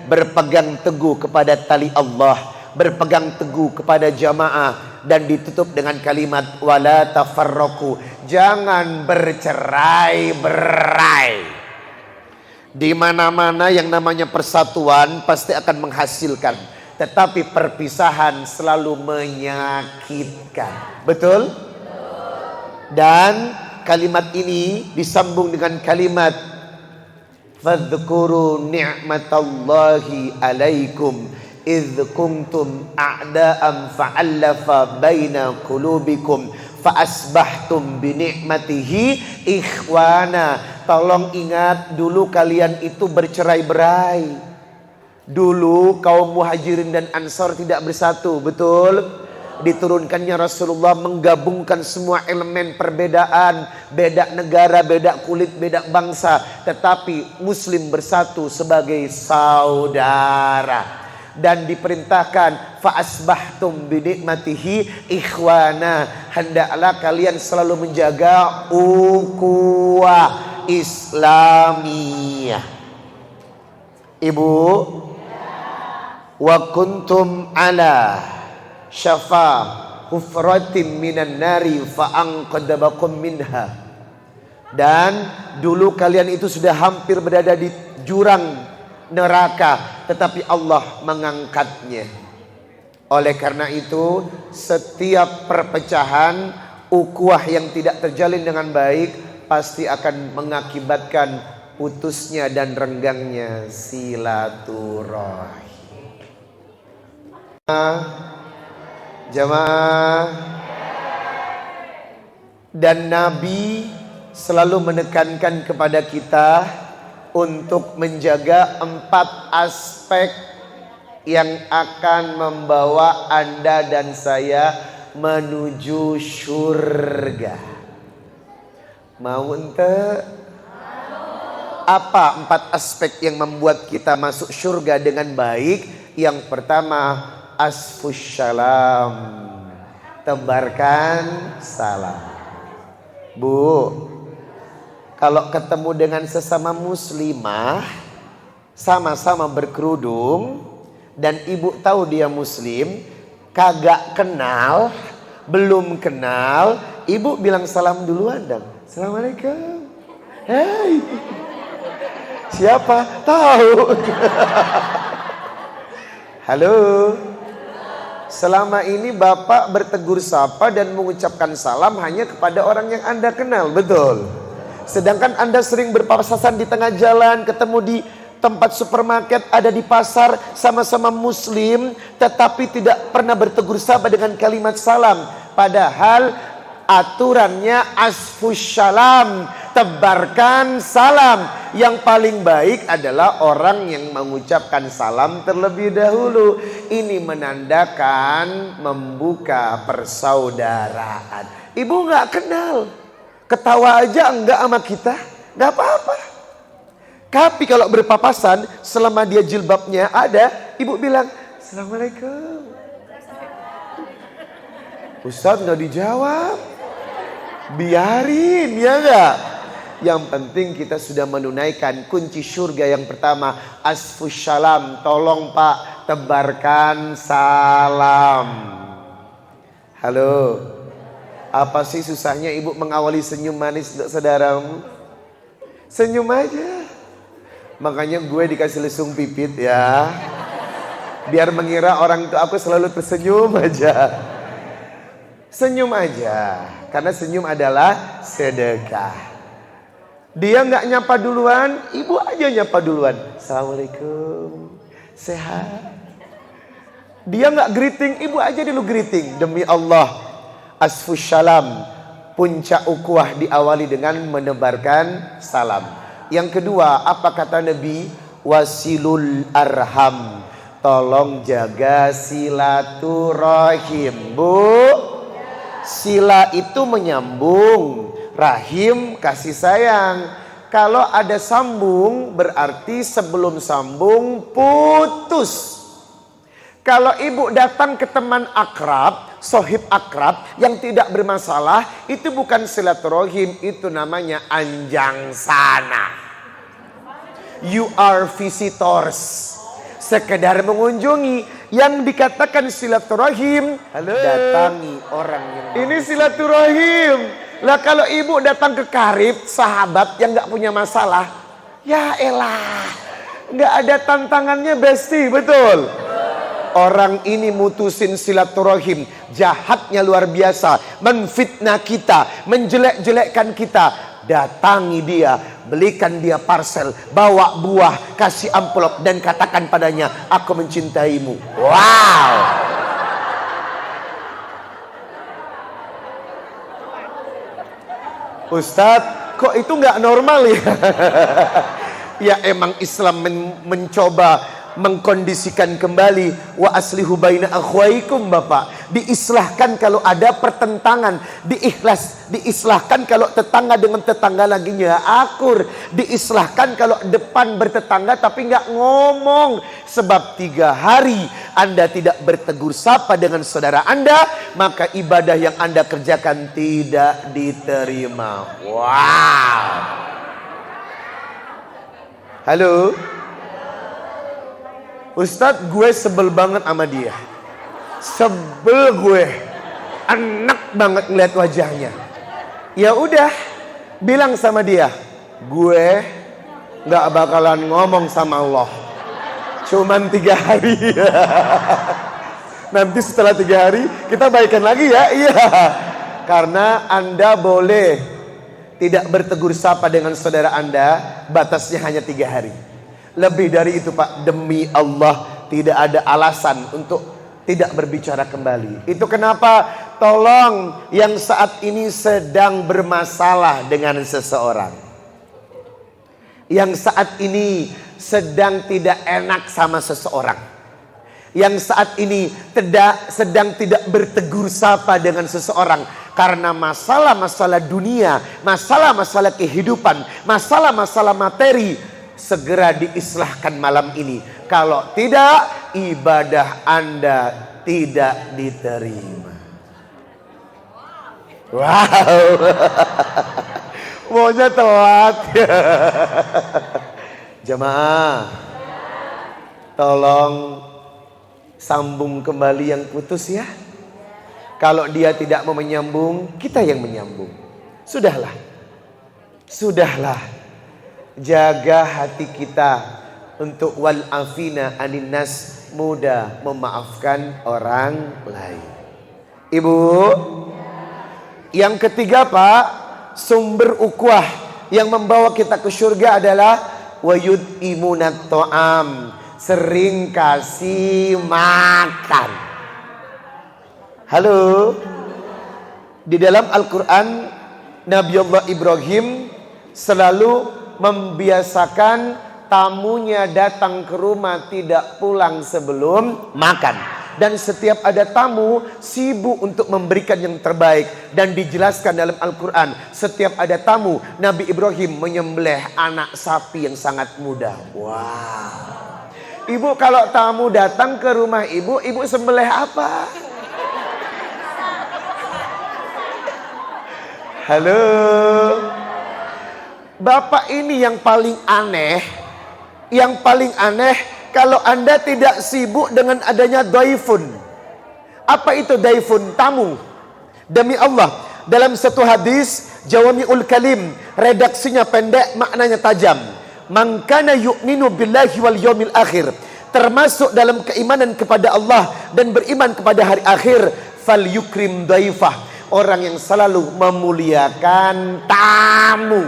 Berpegang teguh kepada tali Allah, berpegang teguh kepada jamaah, dan ditutup dengan kalimat wala tafarraqu. Jangan bercerai-berai. Di mana-mana yang namanya persatuan pasti akan menghasilkan, tetapi perpisahan selalu menyakitkan. Betul? Dan kalimat ini disambung dengan kalimat fadhkuru ni'matallahi alaikum idh kuntum a'da'an fa'allafa baina qulubikum fa'asbahtum binikmatihi ikhwana. Tolong ingat, dulu kalian itu bercerai-berai. Dulu kaum muhajirin dan ansor tidak bersatu, betul? Diturunkannya Rasulullah menggabungkan semua elemen perbedaan, beda negara, beda kulit, beda bangsa, tetapi muslim bersatu sebagai saudara. Dan diperintahkan fa'asbahtum binikmatihi ikhwana. Hendaklah kalian selalu menjaga ukhuwah Islamiyah. Ibu, wa kuntum ala syafa hufratin minan nari fa'anqadabakum minha. Dan dulu kalian itu sudah hampir berada di jurang neraka, tetapi Allah mengangkatnya. Oleh karena itu, setiap perpecahan, ukhuwah yang tidak terjalin dengan baik pasti akan mengakibatkan putusnya dan renggangnya silaturahim. Jamaah, dan Nabi selalu menekankan kepada kita untuk menjaga 4 aspek yang akan membawa Anda dan saya menuju surga. Mau ente? Apa 4 aspek yang membuat kita masuk surga dengan baik? Yang pertama, asfus salam, tebarkan salam. Bu, kalau ketemu dengan sesama muslimah, sama-sama berkerudung, dan ibu tahu dia muslim, kagak kenal, belum kenal, ibu bilang salam duluan dong. Assalamualaikum. Hei, siapa? Tahu. Halo. Selama ini Bapak bertegur sapa dan mengucapkan salam hanya kepada orang yang Anda kenal, betul? Sedangkan Anda sering berpapasan di tengah jalan, ketemu di tempat supermarket, ada di pasar, sama-sama muslim, tetapi tidak pernah bertegur sapa dengan kalimat salam. Padahal aturannya asfus salam, tebarkan salam. Yang paling baik adalah orang yang mengucapkan salam terlebih dahulu. Ini menandakan membuka persaudaraan. Ibu nggak kenal, ketawa aja enggak sama kita, nggak apa-apa. Tapi kalau berpapasan, selama dia jilbabnya ada, ibu bilang Assalamualaikum. Ustadz nggak dijawab, biarin, ya enggak? Yang penting kita sudah menunaikan kunci surga yang pertama, asfus salam. Tolong Pak, tebarkan salam. Halo. Apa sih susahnya ibu mengawali senyum manis untuk saudaramu? Senyum aja. Makanya gue dikasih lesung pipit ya, biar mengira orang itu aku selalu tersenyum aja. Senyum aja, karena senyum adalah sedekah. Dia nggak nyapa duluan, ibu aja nyapa duluan. Assalamualaikum, sehat. Dia nggak greeting, ibu aja dulu greeting. Demi Allah, asfus salam, puncak ukhuwah diawali dengan menebarkan salam. Yang kedua, apa kata Nabi? Wasilul arham, tolong jaga silaturahim. Bu, sila itu menyambung, rahim kasih sayang. Kalau ada sambung berarti sebelum sambung putus. Kalau ibu datang ke teman akrab, sohib akrab yang tidak bermasalah, itu bukan silaturahim, itu namanya anjang sana. You are visitors, sekedar mengunjungi. Yang dikatakan silaturahim, halo, datangi orang yang ini silaturahim. Lah kalau ibu datang ke karib, sahabat yang gak punya masalah, ya elah, gak ada tantangannya besti, betul? Orang ini mutusin silaturahim, jahatnya luar biasa, menfitnah kita, menjelek-jelekkan kita. Datangi dia, belikan dia parcel, bawa buah, kasih amplop dan katakan padanya, aku mencintaimu. Wow. Ustadz, kok itu nggak normal ya? Ya emang Islam mencoba mengkondisikan kembali. Wa aslihu baina akhwaikum, Bapak. Diislahkan kalau ada pertentangan, diislahkan kalau tetangga dengan tetangga lagi nggak akur, diislahkan kalau depan bertetangga tapi nggak ngomong. Sebab 3 hari Anda tidak bertegur sapa dengan saudara Anda, maka ibadah yang Anda kerjakan tidak diterima. Wow. Halo. Ustadz, gue sebel banget sama dia. Sebel gue. Enak banget ngeliat wajahnya. Ya udah, bilang sama dia, gue gak bakalan ngomong sama Allah. Cuman 3 hari. Nanti setelah 3 hari kita baikan lagi ya. Iya. Karena Anda boleh tidak bertegur sapa dengan saudara Anda, batasnya hanya 3 hari. Lebih dari itu Pak, demi Allah tidak ada alasan untuk tidak berbicara kembali. Itu kenapa tolong yang saat ini sedang bermasalah dengan seseorang, yang saat ini sedang tidak enak sama seseorang, yang saat ini sedang tidak bertegur sapa dengan seseorang, Karena masalah-masalah dunia, masalah-masalah kehidupan, masalah-masalah materi segera diislahkan malam ini. Kalau tidak, ibadah Anda tidak diterima. Wow. Maunya telat. Jamaah, tolong sambung kembali yang putus ya. Kalau dia tidak mau menyambung, kita yang menyambung. Sudahlah. Jaga hati kita untuk wal afina anin nas, mudah memaafkan orang lain. Ibu, yang ketiga Pak, sumber ukhuwah yang membawa kita ke surga adalah wayud imunat to'am, sering kasih makan. Halo. Di dalam Al-Quran, Nabi Allah Ibrahim selalu membiasakan tamunya datang ke rumah tidak pulang sebelum makan. Dan setiap ada tamu sibuk untuk memberikan yang terbaik. Dan dijelaskan dalam Al-Quran, setiap ada tamu, Nabi Ibrahim menyembelih anak sapi yang sangat muda. Wow. Ibu kalau tamu datang ke rumah ibu sembelih apa? Halo. Bapak ini yang paling aneh. Yang paling aneh kalau Anda tidak sibuk dengan adanya daifun. Apa itu daifun? Tamu. Demi Allah, dalam satu hadis Jawami'ul Kalim, redaksinya pendek, maknanya tajam. Man kana yu'minu billahi wal yawmil akhir, termasuk dalam keimanan kepada Allah dan beriman kepada hari akhir, fal yukrim daifah, orang yang selalu memuliakan tamu.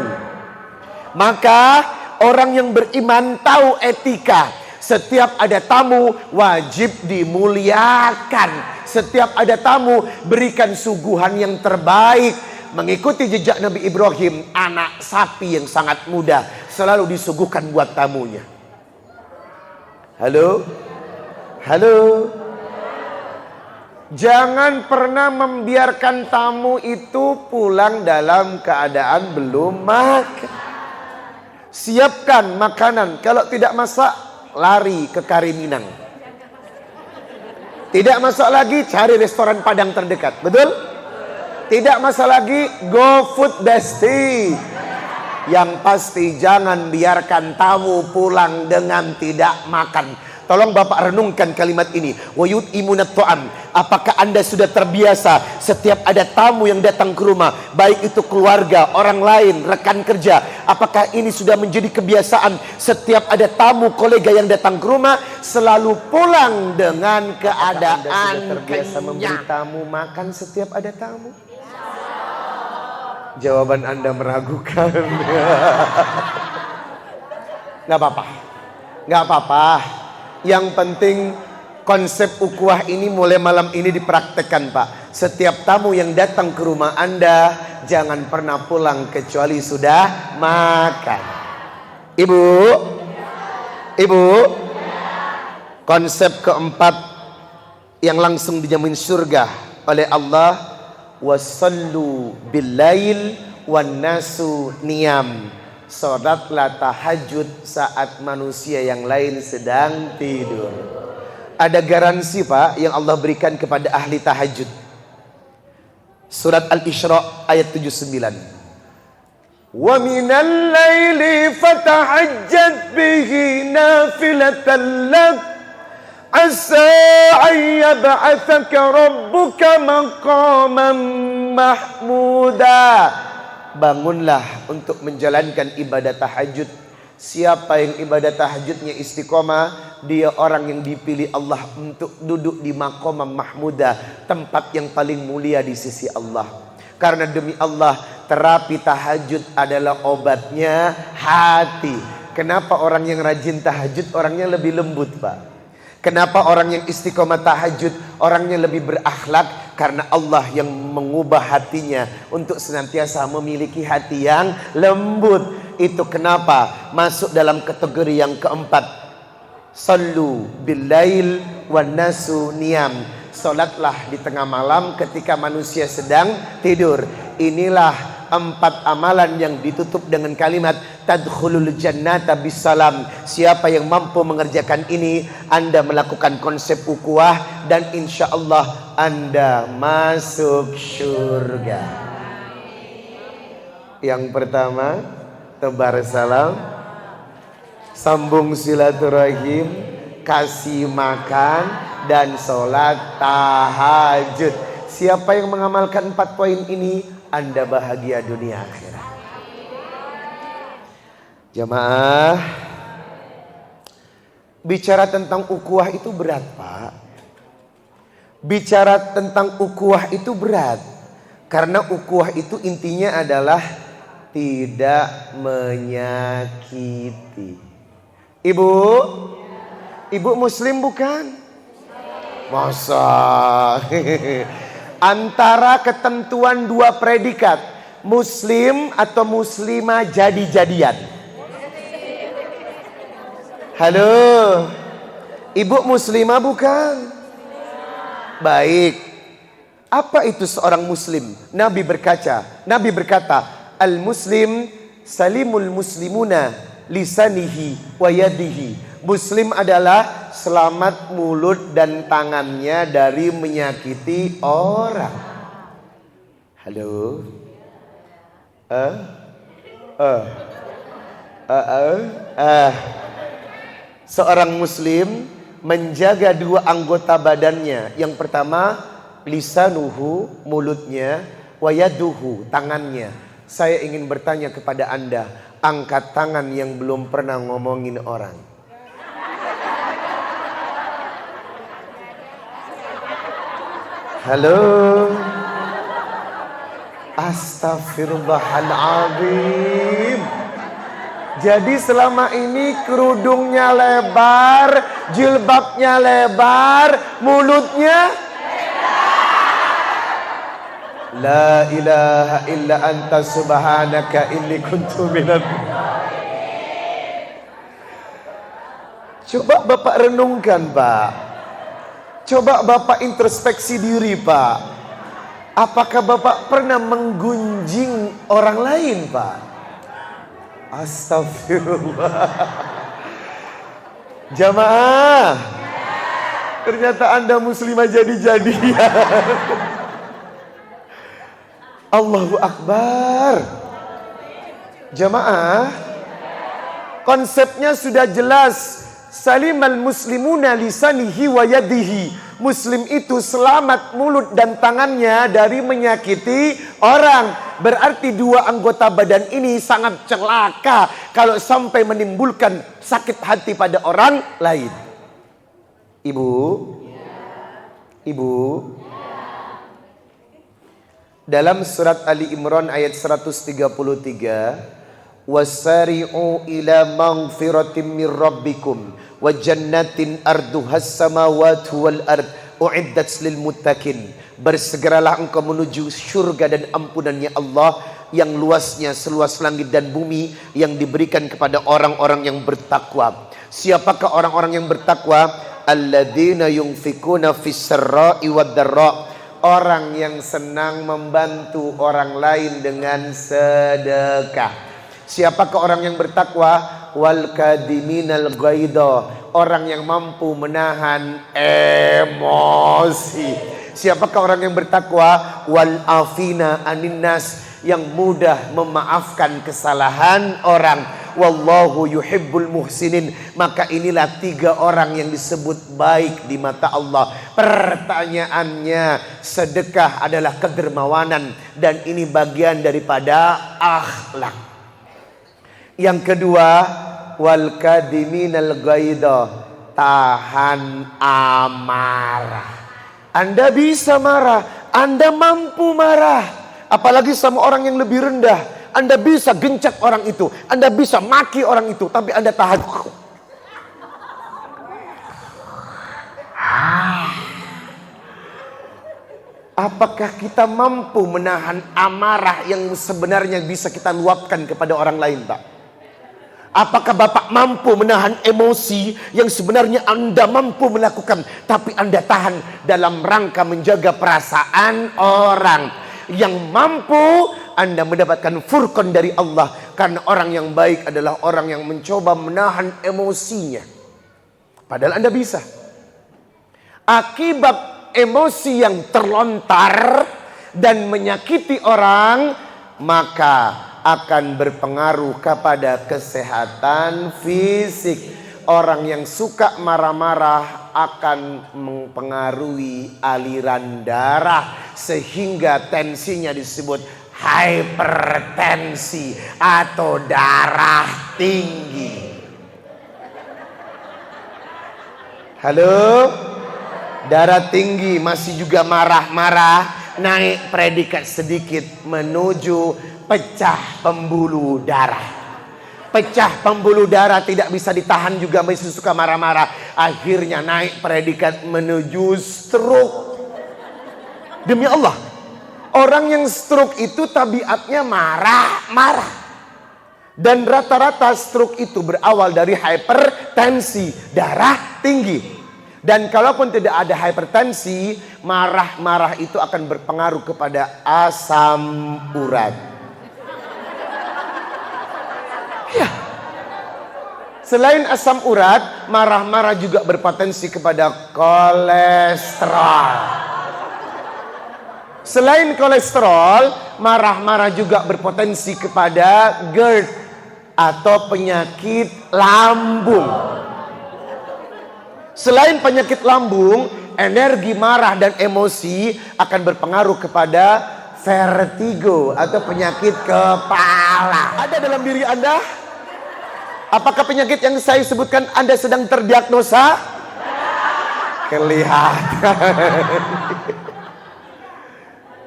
Maka orang yang beriman tahu etika. Setiap ada tamu wajib dimuliakan. Setiap ada tamu berikan suguhan yang terbaik. Mengikuti jejak Nabi Ibrahim, anak sapi yang sangat muda selalu disuguhkan buat tamunya. Halo? Halo? Jangan pernah membiarkan tamu itu pulang dalam keadaan belum makan. Siapkan makanan. Kalau tidak masak, lari ke Kariminang. Tidak masak lagi, cari restoran Padang terdekat. Betul? Tidak masak lagi, go food besti. Yang pasti jangan biarkan tamu pulang dengan tidak makan. Tolong Bapak renungkan kalimat ini. Wayud imunat to'am. Apakah Anda sudah terbiasa setiap ada tamu yang datang ke rumah, baik itu keluarga, orang lain, rekan kerja, apakah ini sudah menjadi kebiasaan setiap ada tamu kolega yang datang ke rumah selalu pulang dengan keadaan Anda sudah terbiasa memberi tamu makan setiap ada tamu? Jawaban Anda meragukan. Gak apa-apa. Gak apa-apa. Yang penting konsep ukhuwah ini mulai malam ini dipraktekkan Pak. Setiap tamu yang datang ke rumah Anda jangan pernah pulang kecuali sudah makan. Ibu, Ibu, konsep keempat yang langsung dijamin surga oleh Allah, wasallu billail wan nasu niyam. Salatlah tahajud saat manusia yang lain sedang tidur. Ada garansi Pak yang Allah berikan kepada ahli tahajud. Surat Al-Isra ayat 79. Wa minal laili fatahajjat bihi nafilatan lak asa an yab'athaka rabbuka maqaman mahmuda. Bangunlah untuk menjalankan ibadah tahajud. Siapa yang ibadah tahajudnya istiqomah, dia orang yang dipilih Allah untuk duduk di maqam mahmudah, tempat yang paling mulia di sisi Allah. Karena demi Allah, terapi tahajud adalah obatnya hati. Kenapa orang yang rajin tahajud orangnya lebih lembut Pak? Kenapa orang yang istiqomah tahajud orangnya lebih berakhlak? Karena Allah yang mengubah hatinya untuk senantiasa memiliki hati yang lembut. Itu kenapa masuk dalam kategori yang keempat. Sallu billail wan nasu niyam. Sholatlah di tengah malam ketika manusia sedang tidur. Inilah 4 amalan yang ditutup dengan kalimat tadkhulul jannata bisalam. Siapa yang mampu mengerjakan ini, Anda melakukan konsep ukhuwah dan insya Allah Anda masuk surga. Yang pertama, tebar salam, sambung silaturahim, kasih makan, dan sholat tahajud. Siapa yang mengamalkan 4 poin ini, Anda bahagia dunia akhirat. Jamaah, bicara tentang ukhuwah itu berat, Pak. Bicara tentang ukhuwah itu berat. Karena ukhuwah itu intinya adalah tidak menyakiti. Ibu muslim bukan? Masa? Antara ketentuan 2 predikat, muslim atau muslimah jadi-jadian. Halo, ibu muslimah bukan? Baik. Apa itu seorang muslim? Nabi berkata, al-muslim salimul muslimuna lisanihi wa yadihi. Muslim adalah selamat mulut dan tangannya dari menyakiti orang. Halo? Seorang muslim menjaga 2 anggota badannya. Yang pertama, lisanuhu, mulutnya, wa yaduhu, tangannya. Saya ingin bertanya kepada Anda, angkat tangan yang belum pernah ngomongin orang. Halo. Astaghfirullahaladzim. Jadi selama ini kerudungnya lebar, jilbabnya lebar, mulutnya lebar. La ilaha illa anta subhanaka inni kuntu minal. Coba Bapak renungkan, Pak. Coba Bapak introspeksi diri, Pak. Apakah Bapak pernah menggunjing orang lain, Pak? Astagfirullah. Jamaah, ternyata Anda muslimah jadi-jadian. Allahu Akbar. Jamaah, konsepnya sudah jelas. Salimal muslimuna lisanihi wa yadihi. Muslim itu selamat mulut dan tangannya dari menyakiti orang. Berarti 2 anggota badan ini sangat celaka kalau sampai menimbulkan sakit hati pada orang lain. Ibu, dalam surat Ali Imran ayat 133, wasari'u ila maghfiratin mir rabbikum wa jannatin arduhas samawati wal ard uiddat lil muttaqin. Bersegeralah engkau menuju surga dan ampunannya Allah yang luasnya seluas langit dan bumi, yang diberikan kepada orang-orang yang bertakwa. Siapakah orang-orang yang bertakwa? Alladzina yunfikuna fis sarra'i wad dharra. Orang yang senang membantu orang lain dengan sedekah. Siapakah orang yang bertakwa? Wal kadiminal ghaidha. Orang yang mampu menahan emosi. Siapakah orang yang bertakwa? Wal afina anin nas. Yang mudah memaafkan kesalahan orang. Wallahu yuhibbul muhsinin. Maka inilah 3 orang yang disebut baik di mata Allah. Pertanyaannya, sedekah adalah kedermawanan, dan ini bagian daripada akhlak. Yang kedua, wal kadiminal ghaidha, tahan amarah. Anda bisa marah, Anda mampu marah, apalagi sama orang yang lebih rendah. Anda bisa gencet orang itu, Anda bisa maki orang itu, tapi Anda tahan. Apakah kita mampu menahan amarah yang sebenarnya bisa kita luapkan kepada orang lain, Pak? Apakah Bapak mampu menahan emosi yang sebenarnya Anda mampu melakukan, tapi Anda tahan dalam rangka menjaga perasaan orang? Yang mampu Anda mendapatkan furqan dari Allah, karena orang yang baik adalah orang yang mencoba menahan emosinya. Padahal Anda bisa. Akibat emosi yang terlontar dan menyakiti orang, maka akan berpengaruh kepada kesehatan fisik. Orang yang suka marah-marah akan mempengaruhi aliran darah, sehingga tensinya disebut hipertensi atau darah tinggi. Halo? Darah tinggi masih juga marah-marah, naik predikat sedikit menuju pecah pembuluh darah. Pecah pembuluh darah tidak bisa ditahan juga, masih suka marah-marah. Akhirnya naik predikat menuju stroke. Demi Allah, orang yang stroke itu tabiatnya marah-marah. Dan rata-rata stroke itu berawal dari hipertensi, darah tinggi. Dan kalaupun tidak ada hipertensi, marah-marah itu akan berpengaruh kepada asam urat. Ya. Selain asam urat, marah-marah juga berpotensi kepada kolesterol. Selain kolesterol, marah-marah juga berpotensi kepada GERD atau penyakit lambung. Selain penyakit lambung, energi marah dan emosi akan berpengaruh kepada vertigo atau penyakit kepala. Ada dalam diri Anda? Apakah penyakit yang saya sebutkan Anda sedang terdiagnosa? Kelihatan.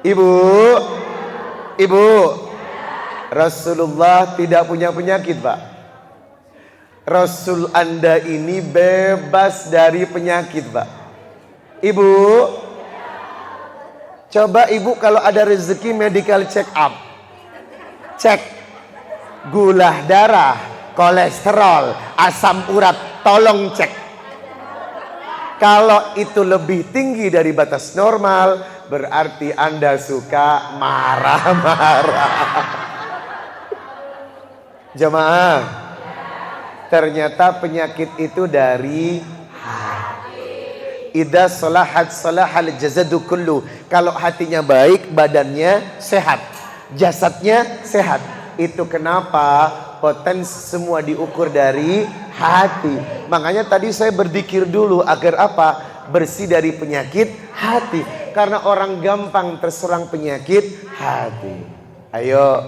Ibu, Rasulullah tidak punya penyakit, Pak. Rasul Anda ini bebas dari penyakit, Pak. Ibu, coba ibu kalau ada rezeki medical check up, cek gula darah, kolesterol, asam urat, tolong cek. Kalau itu lebih tinggi dari batas normal, berarti Anda suka marah-marah. Jemaah, ternyata penyakit itu dari hati. Idza salahat salahal jasadu kullu. Kalau hatinya baik, badannya sehat, jasadnya sehat. Itu kenapa potensi semua diukur dari hati. Makanya tadi saya berzikir dulu agar apa? Bersih dari penyakit hati. Karena orang gampang terserang penyakit hati. Ayo,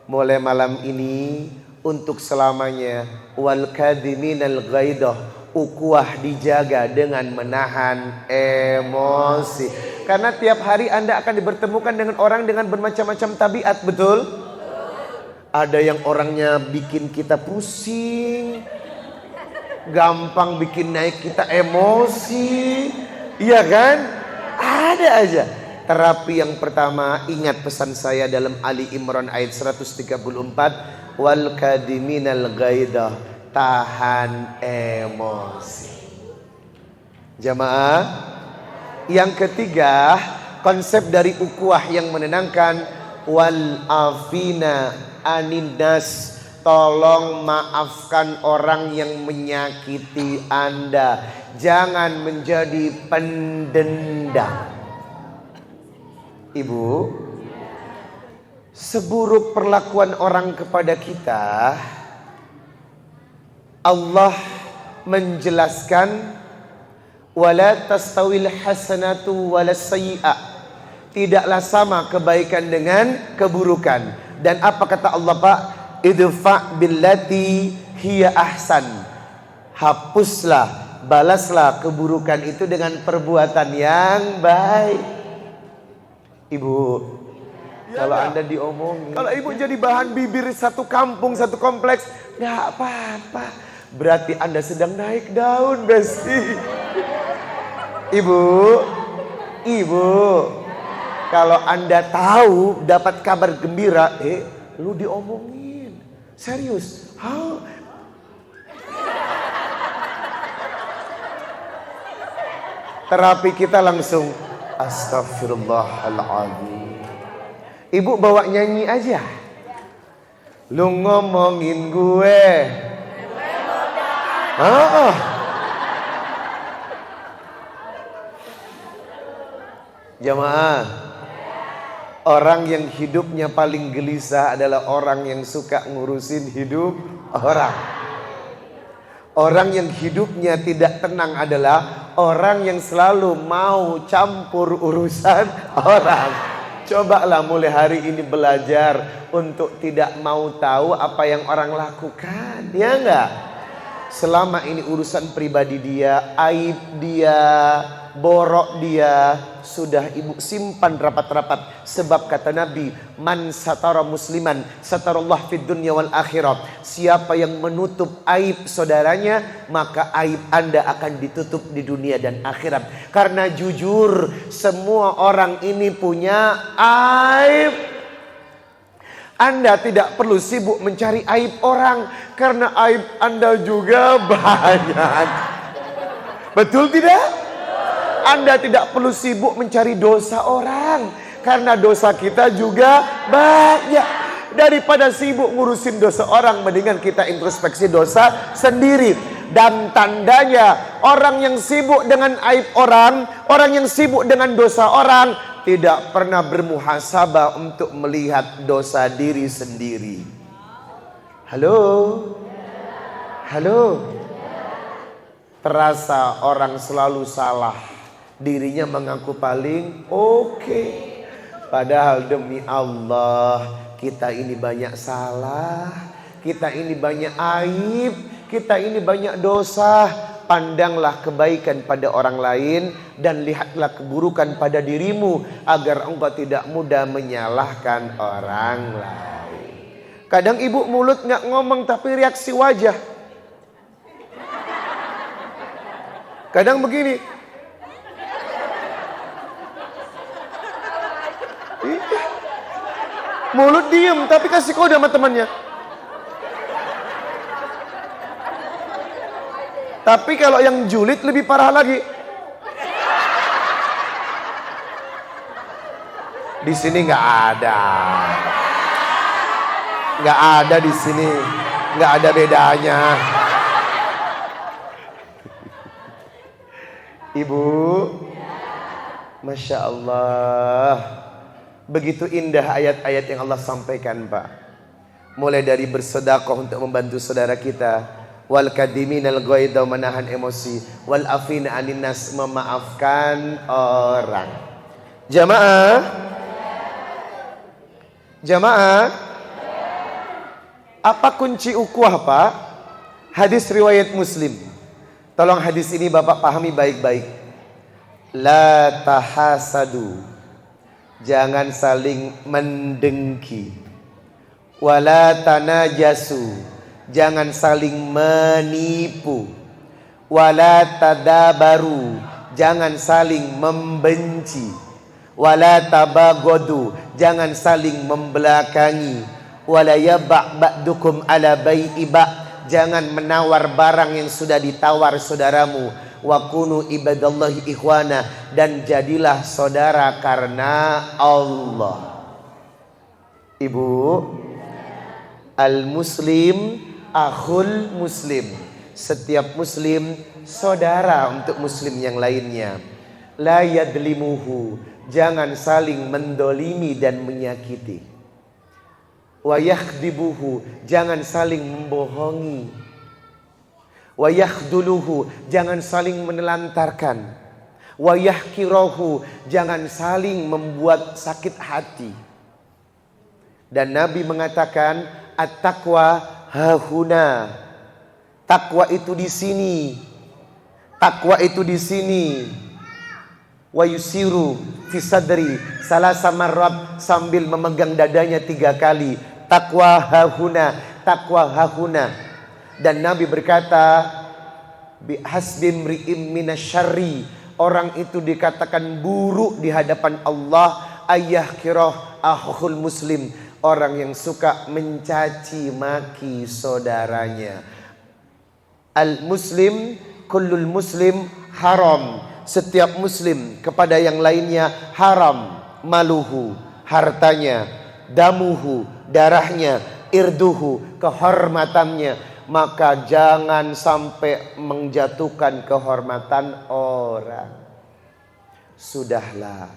mulai malam ini untuk selamanya, wal kadhiminal ghaidah, ukhuwah dijaga dengan menahan emosi. Karena tiap hari Anda akan dipertemukan dengan orang dengan bermacam-macam tabiat, betul? Ada yang orangnya bikin kita pusing, gampang bikin naik kita emosi, iya kan? Ada aja. Terapi yang pertama, ingat pesan saya dalam Ali Imran ayat 134, wal kadhiminal ghaidah, tahan emosi. Jamaah, yang ketiga, konsep dari ukhuwah yang menenangkan, wal afina aninnas, tolong maafkan orang yang menyakiti Anda. Jangan menjadi pendendam. Ibu, seburuk perlakuan orang kepada kita, Allah menjelaskan, wala tastawil hasanatu walas sayyi'ah, tidaklah sama kebaikan dengan keburukan. Dan apa kata Allah, Pak? Idfa billati hiya ahsan, hapuslah, balaslah keburukan itu dengan perbuatan yang baik. Ibu, kalau Anda diomongin, kalau ibu jadi bahan bibir satu kampung, satu kompleks, nggak apa-apa. Berarti Anda sedang naik daun, Besti. Ibu, kalau Anda tahu dapat kabar gembira, lu diomongin. Serius. Terapi kita langsung astagfirullahaladzim. Ibu bawa nyanyi aja. Lu ngomongin gue. Jamaah, orang yang hidupnya paling gelisah adalah orang yang suka ngurusin hidup orang. Orang yang hidupnya tidak tenang adalah orang yang selalu mau campur urusan orang. Cobalah mulai hari ini belajar untuk tidak mau tahu apa yang orang lakukan, ya enggak? Selama ini urusan pribadi dia, aib dia, borok dia, sudah ibu simpan rapat-rapat. Sebab kata Nabi, man satara musliman satarallah fid dunya wal akhirah. Siapa yang menutup aib saudaranya, maka aib Anda akan ditutup di dunia dan akhirat. Karena jujur, semua orang ini punya aib. Anda tidak perlu sibuk mencari aib orang, karena aib Anda juga banyak. Betul tidak? Anda tidak perlu sibuk mencari dosa orang, karena dosa kita juga banyak. Daripada sibuk ngurusin dosa orang, mendingan kita introspeksi dosa sendiri. Dan tandanya orang yang sibuk dengan aib orang, orang yang sibuk dengan dosa orang, tidak pernah bermuhasabah untuk melihat dosa diri sendiri. Halo? Halo? Terasa orang selalu salah, dirinya mengaku paling oke. Padahal demi Allah, kita ini banyak salah, kita ini banyak aib, kita ini banyak dosa. Pandanglah kebaikan pada orang lain dan lihatlah keburukan pada dirimu, agar engkau tidak mudah menyalahkan orang lain. Kadang ibu mulut nggak ngomong tapi reaksi wajah. Kadang begini. Mulut diem tapi kasih kode sama temannya. Tapi kalau yang julid lebih parah lagi. Di sini nggak ada. Nggak ada di sini. Nggak ada bedanya. Ibu, Masya Allah. Begitu indah ayat-ayat yang Allah sampaikan, Pak. Mulai dari bersedekah untuk membantu saudara kita, wal kadiminal ghaidha, menahan emosi, wal afina anin nas, memaafkan orang. Jamaah, jamaah, apa kunci ukhuwah, Pak? Hadis riwayat Muslim. Tolong hadis ini Bapak pahami baik-baik. La tahasadu, jangan saling mendengki. Wala tanajasu, jangan saling menipu. Wala tadabaru, jangan saling membenci. Wala tabagodu, jangan saling membelakangi. Wala yaba' ba'dukum ala bai'i ba', jangan menawar barang yang sudah ditawar saudaramu. Wa kunu ibadallahi ikhwana, dan jadilah saudara karena Allah. Ibu, al-muslim akhul muslim. Setiap muslim saudara untuk muslim yang lainnya. La yadlimuhu, jangan saling mendolimi dan menyakiti. Wa yakhdibuhu, jangan saling membohongi. Wa yakhduluhu, jangan saling menelantarkan. Wa yahkirahu, jangan saling membuat sakit hati. Dan Nabi mengatakan, at-taqwa hahuna. Takwa itu di sini. Takwa itu di sini. Wa yusiru fi sadri salasa marrat, sambil memegang dadanya 3 kali. Takwa hahuna, takwa hahuna. Dan Nabi berkata, bi hasbim ri'im minasyarri, orang itu dikatakan buruk di hadapan Allah, ayah kirah akhul muslim, orang yang suka mencaci maki saudaranya. Al-muslim, kullul muslim haram. Setiap muslim kepada yang lainnya haram. Maluhu, hartanya, damuhu, darahnya, irduhu, kehormatannya. Maka jangan sampai menjatuhkan kehormatan orang. Sudahlah,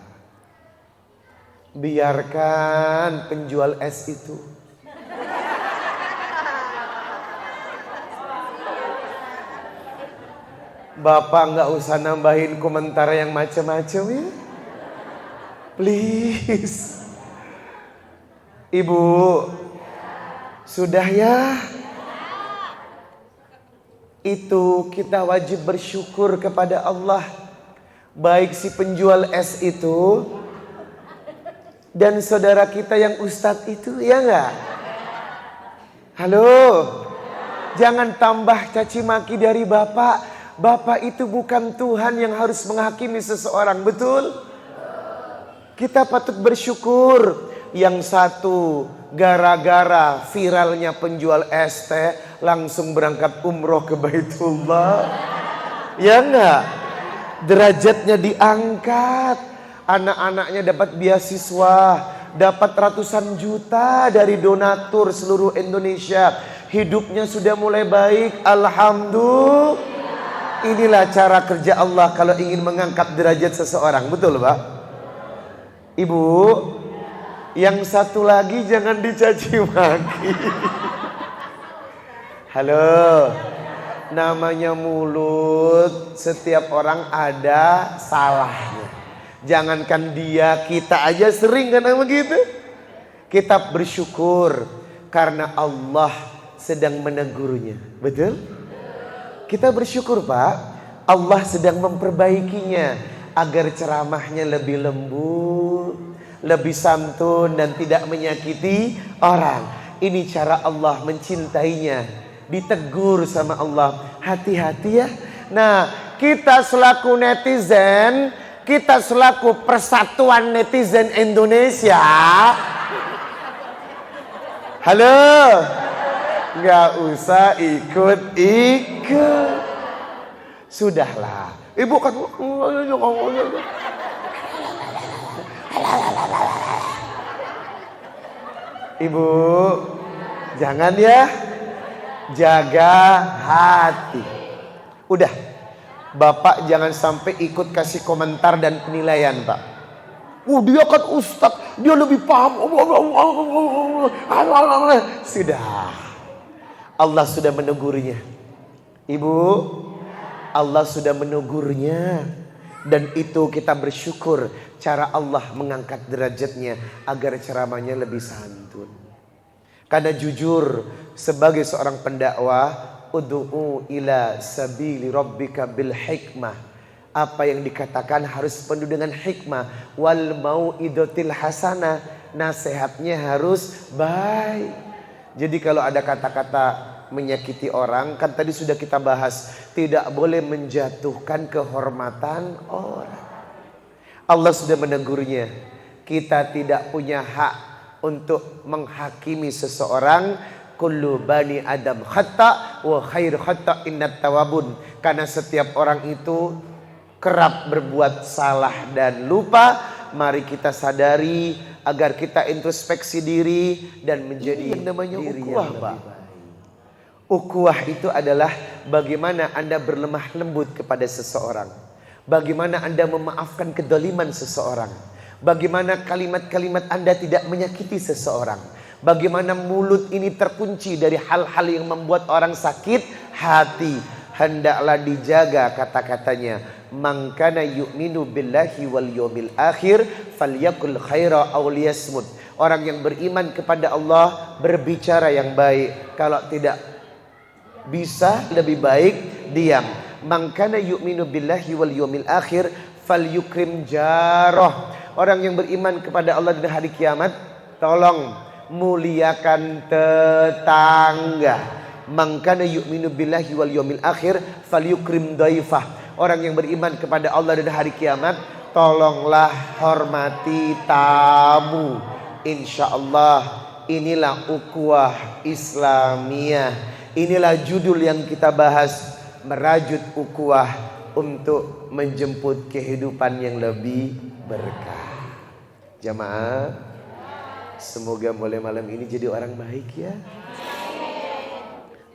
biarkan penjual es itu. Bapak nggak usah nambahin komentar yang macam-macam ya. Please. Ibu, sudah ya. Itu kita wajib bersyukur kepada Allah. Baik si penjual es itu dan saudara kita yang ustadz itu, ya enggak? Halo. Jangan tambah caci maki dari bapak. Bapak itu bukan Tuhan yang harus menghakimi seseorang, betul? Kita patut bersyukur. Yang satu gara-gara viralnya penjual es teh langsung berangkat umroh ke Baitullah. Ya enggak? Derajatnya diangkat. Anak-anaknya dapat beasiswa, dapat ratusan juta dari donatur seluruh Indonesia. Hidupnya sudah mulai baik, alhamdulillah. Inilah cara kerja Allah kalau ingin mengangkat derajat seseorang, betul Pak? Ibu, yang satu lagi jangan dicaci maki. Halo, namanya mulut, setiap orang ada salahnya. Jangankan dia, kita aja sering kan begitu. Kita bersyukur karena Allah sedang menegurnya, betul? Kita bersyukur Pak, Allah sedang memperbaikinya agar ceramahnya lebih lembut, lebih santun dan tidak menyakiti orang. Ini cara Allah mencintainya. Ditegur sama Allah. Hati-hati ya. Nah, kita selaku netizen, kita selaku persatuan netizen Indonesia. Halo. Gak usah ikut-ikut. Sudahlah. Ibu kan Ibu, jangan ya. Jaga hati. Udah, Bapak jangan sampai ikut kasih komentar dan penilaian Pak. Dia kan ustadz, dia lebih paham. Sudah, Allah sudah menegurnya. Ibu, Allah sudah menegurnya. Dan itu kita bersyukur cara Allah mengangkat derajatnya agar ceramahnya lebih santun. Karena jujur sebagai seorang pendakwah, ud'u ila sabili rabbika bil hikmah. Apa yang dikatakan harus penuh dengan hikmah. Wal mau'idatil hasanah, nasihatnya harus baik. Jadi kalau ada kata-kata menyakiti orang, kan tadi sudah kita bahas, tidak boleh menjatuhkan kehormatan orang. Allah sudah menegurnya. Kita tidak punya hak untuk menghakimi seseorang. Kullu bani Adam khata wa khair khata innat tawabun. Karena setiap orang itu kerap berbuat salah dan lupa. Mari kita sadari agar kita introspeksi diri dan menjadi yang namanya ukhuwah, Pak. Ukhuwah itu adalah bagaimana Anda berlemah lembut kepada seseorang. Bagaimana Anda memaafkan kedoliman seseorang. Bagaimana kalimat-kalimat Anda tidak menyakiti seseorang. Bagaimana mulut ini terkunci dari hal-hal yang membuat orang sakit hati. Hendaklah dijaga kata-katanya. Man kana yu'minu billahi wal yawmil akhir falyakul khaira aw liyasmut. Orang yang beriman kepada Allah berbicara yang baik. Kalau tidak bisa, lebih baik diam. Man kana yu'minu billahi wal yawmil akhir falyukrim jarah. Orang yang beriman kepada Allah dan hari kiamat, tolong muliakan tetangga. Man kana yu'minu billahi wal yawmil akhir falyukrim dhaifah. Orang yang beriman kepada Allah dan hari kiamat, tolonglah hormati tamu. Insyaallah inilah ukhuwah Islamiyah. Inilah judul yang kita bahas, merajut ukhuwah untuk menjemput kehidupan yang lebih berkah. Jamaah, semoga mulai malam ini jadi orang baik ya.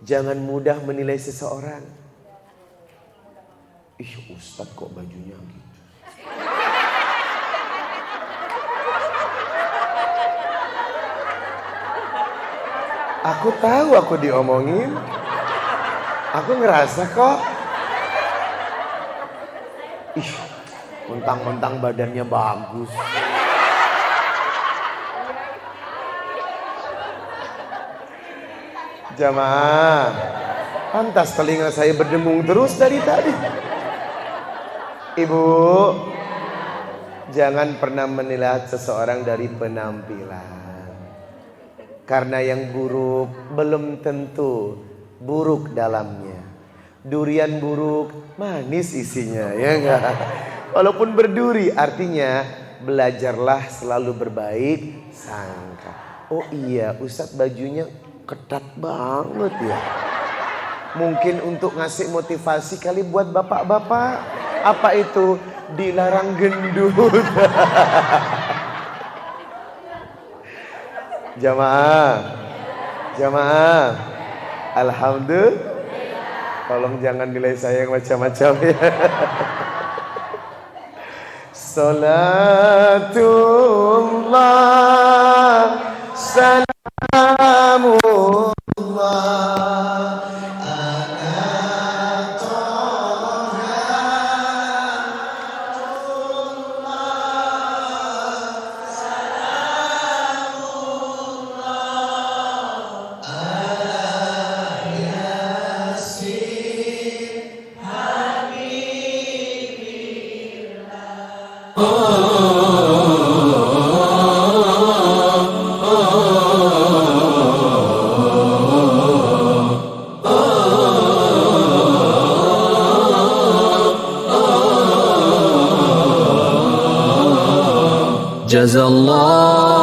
Jangan mudah menilai seseorang. Ih, Ustadz kok bajunya gitu. Aku tahu aku diomongin. Aku ngerasa kok. Ih, mentang-mentang badannya bagus. Jamaah, pantas telinga saya berdengung terus dari tadi. Ibu, jangan pernah menilai seseorang dari penampilan. Karena yang buruk belum tentu buruk dalamnya. Durian buruk, manis isinya, ya enggak? Walaupun berduri, artinya belajarlah selalu berbaik sangka. Oh iya, Ustadz bajunya ketat banget ya. Mungkin untuk ngasih motivasi kali buat bapak-bapak. Apa itu? Dilarang gendut. Jamaah, alhamdulillah. Tolong jangan nilai saya yang macam-macam ya. Salatullah, salamullah. جزى الله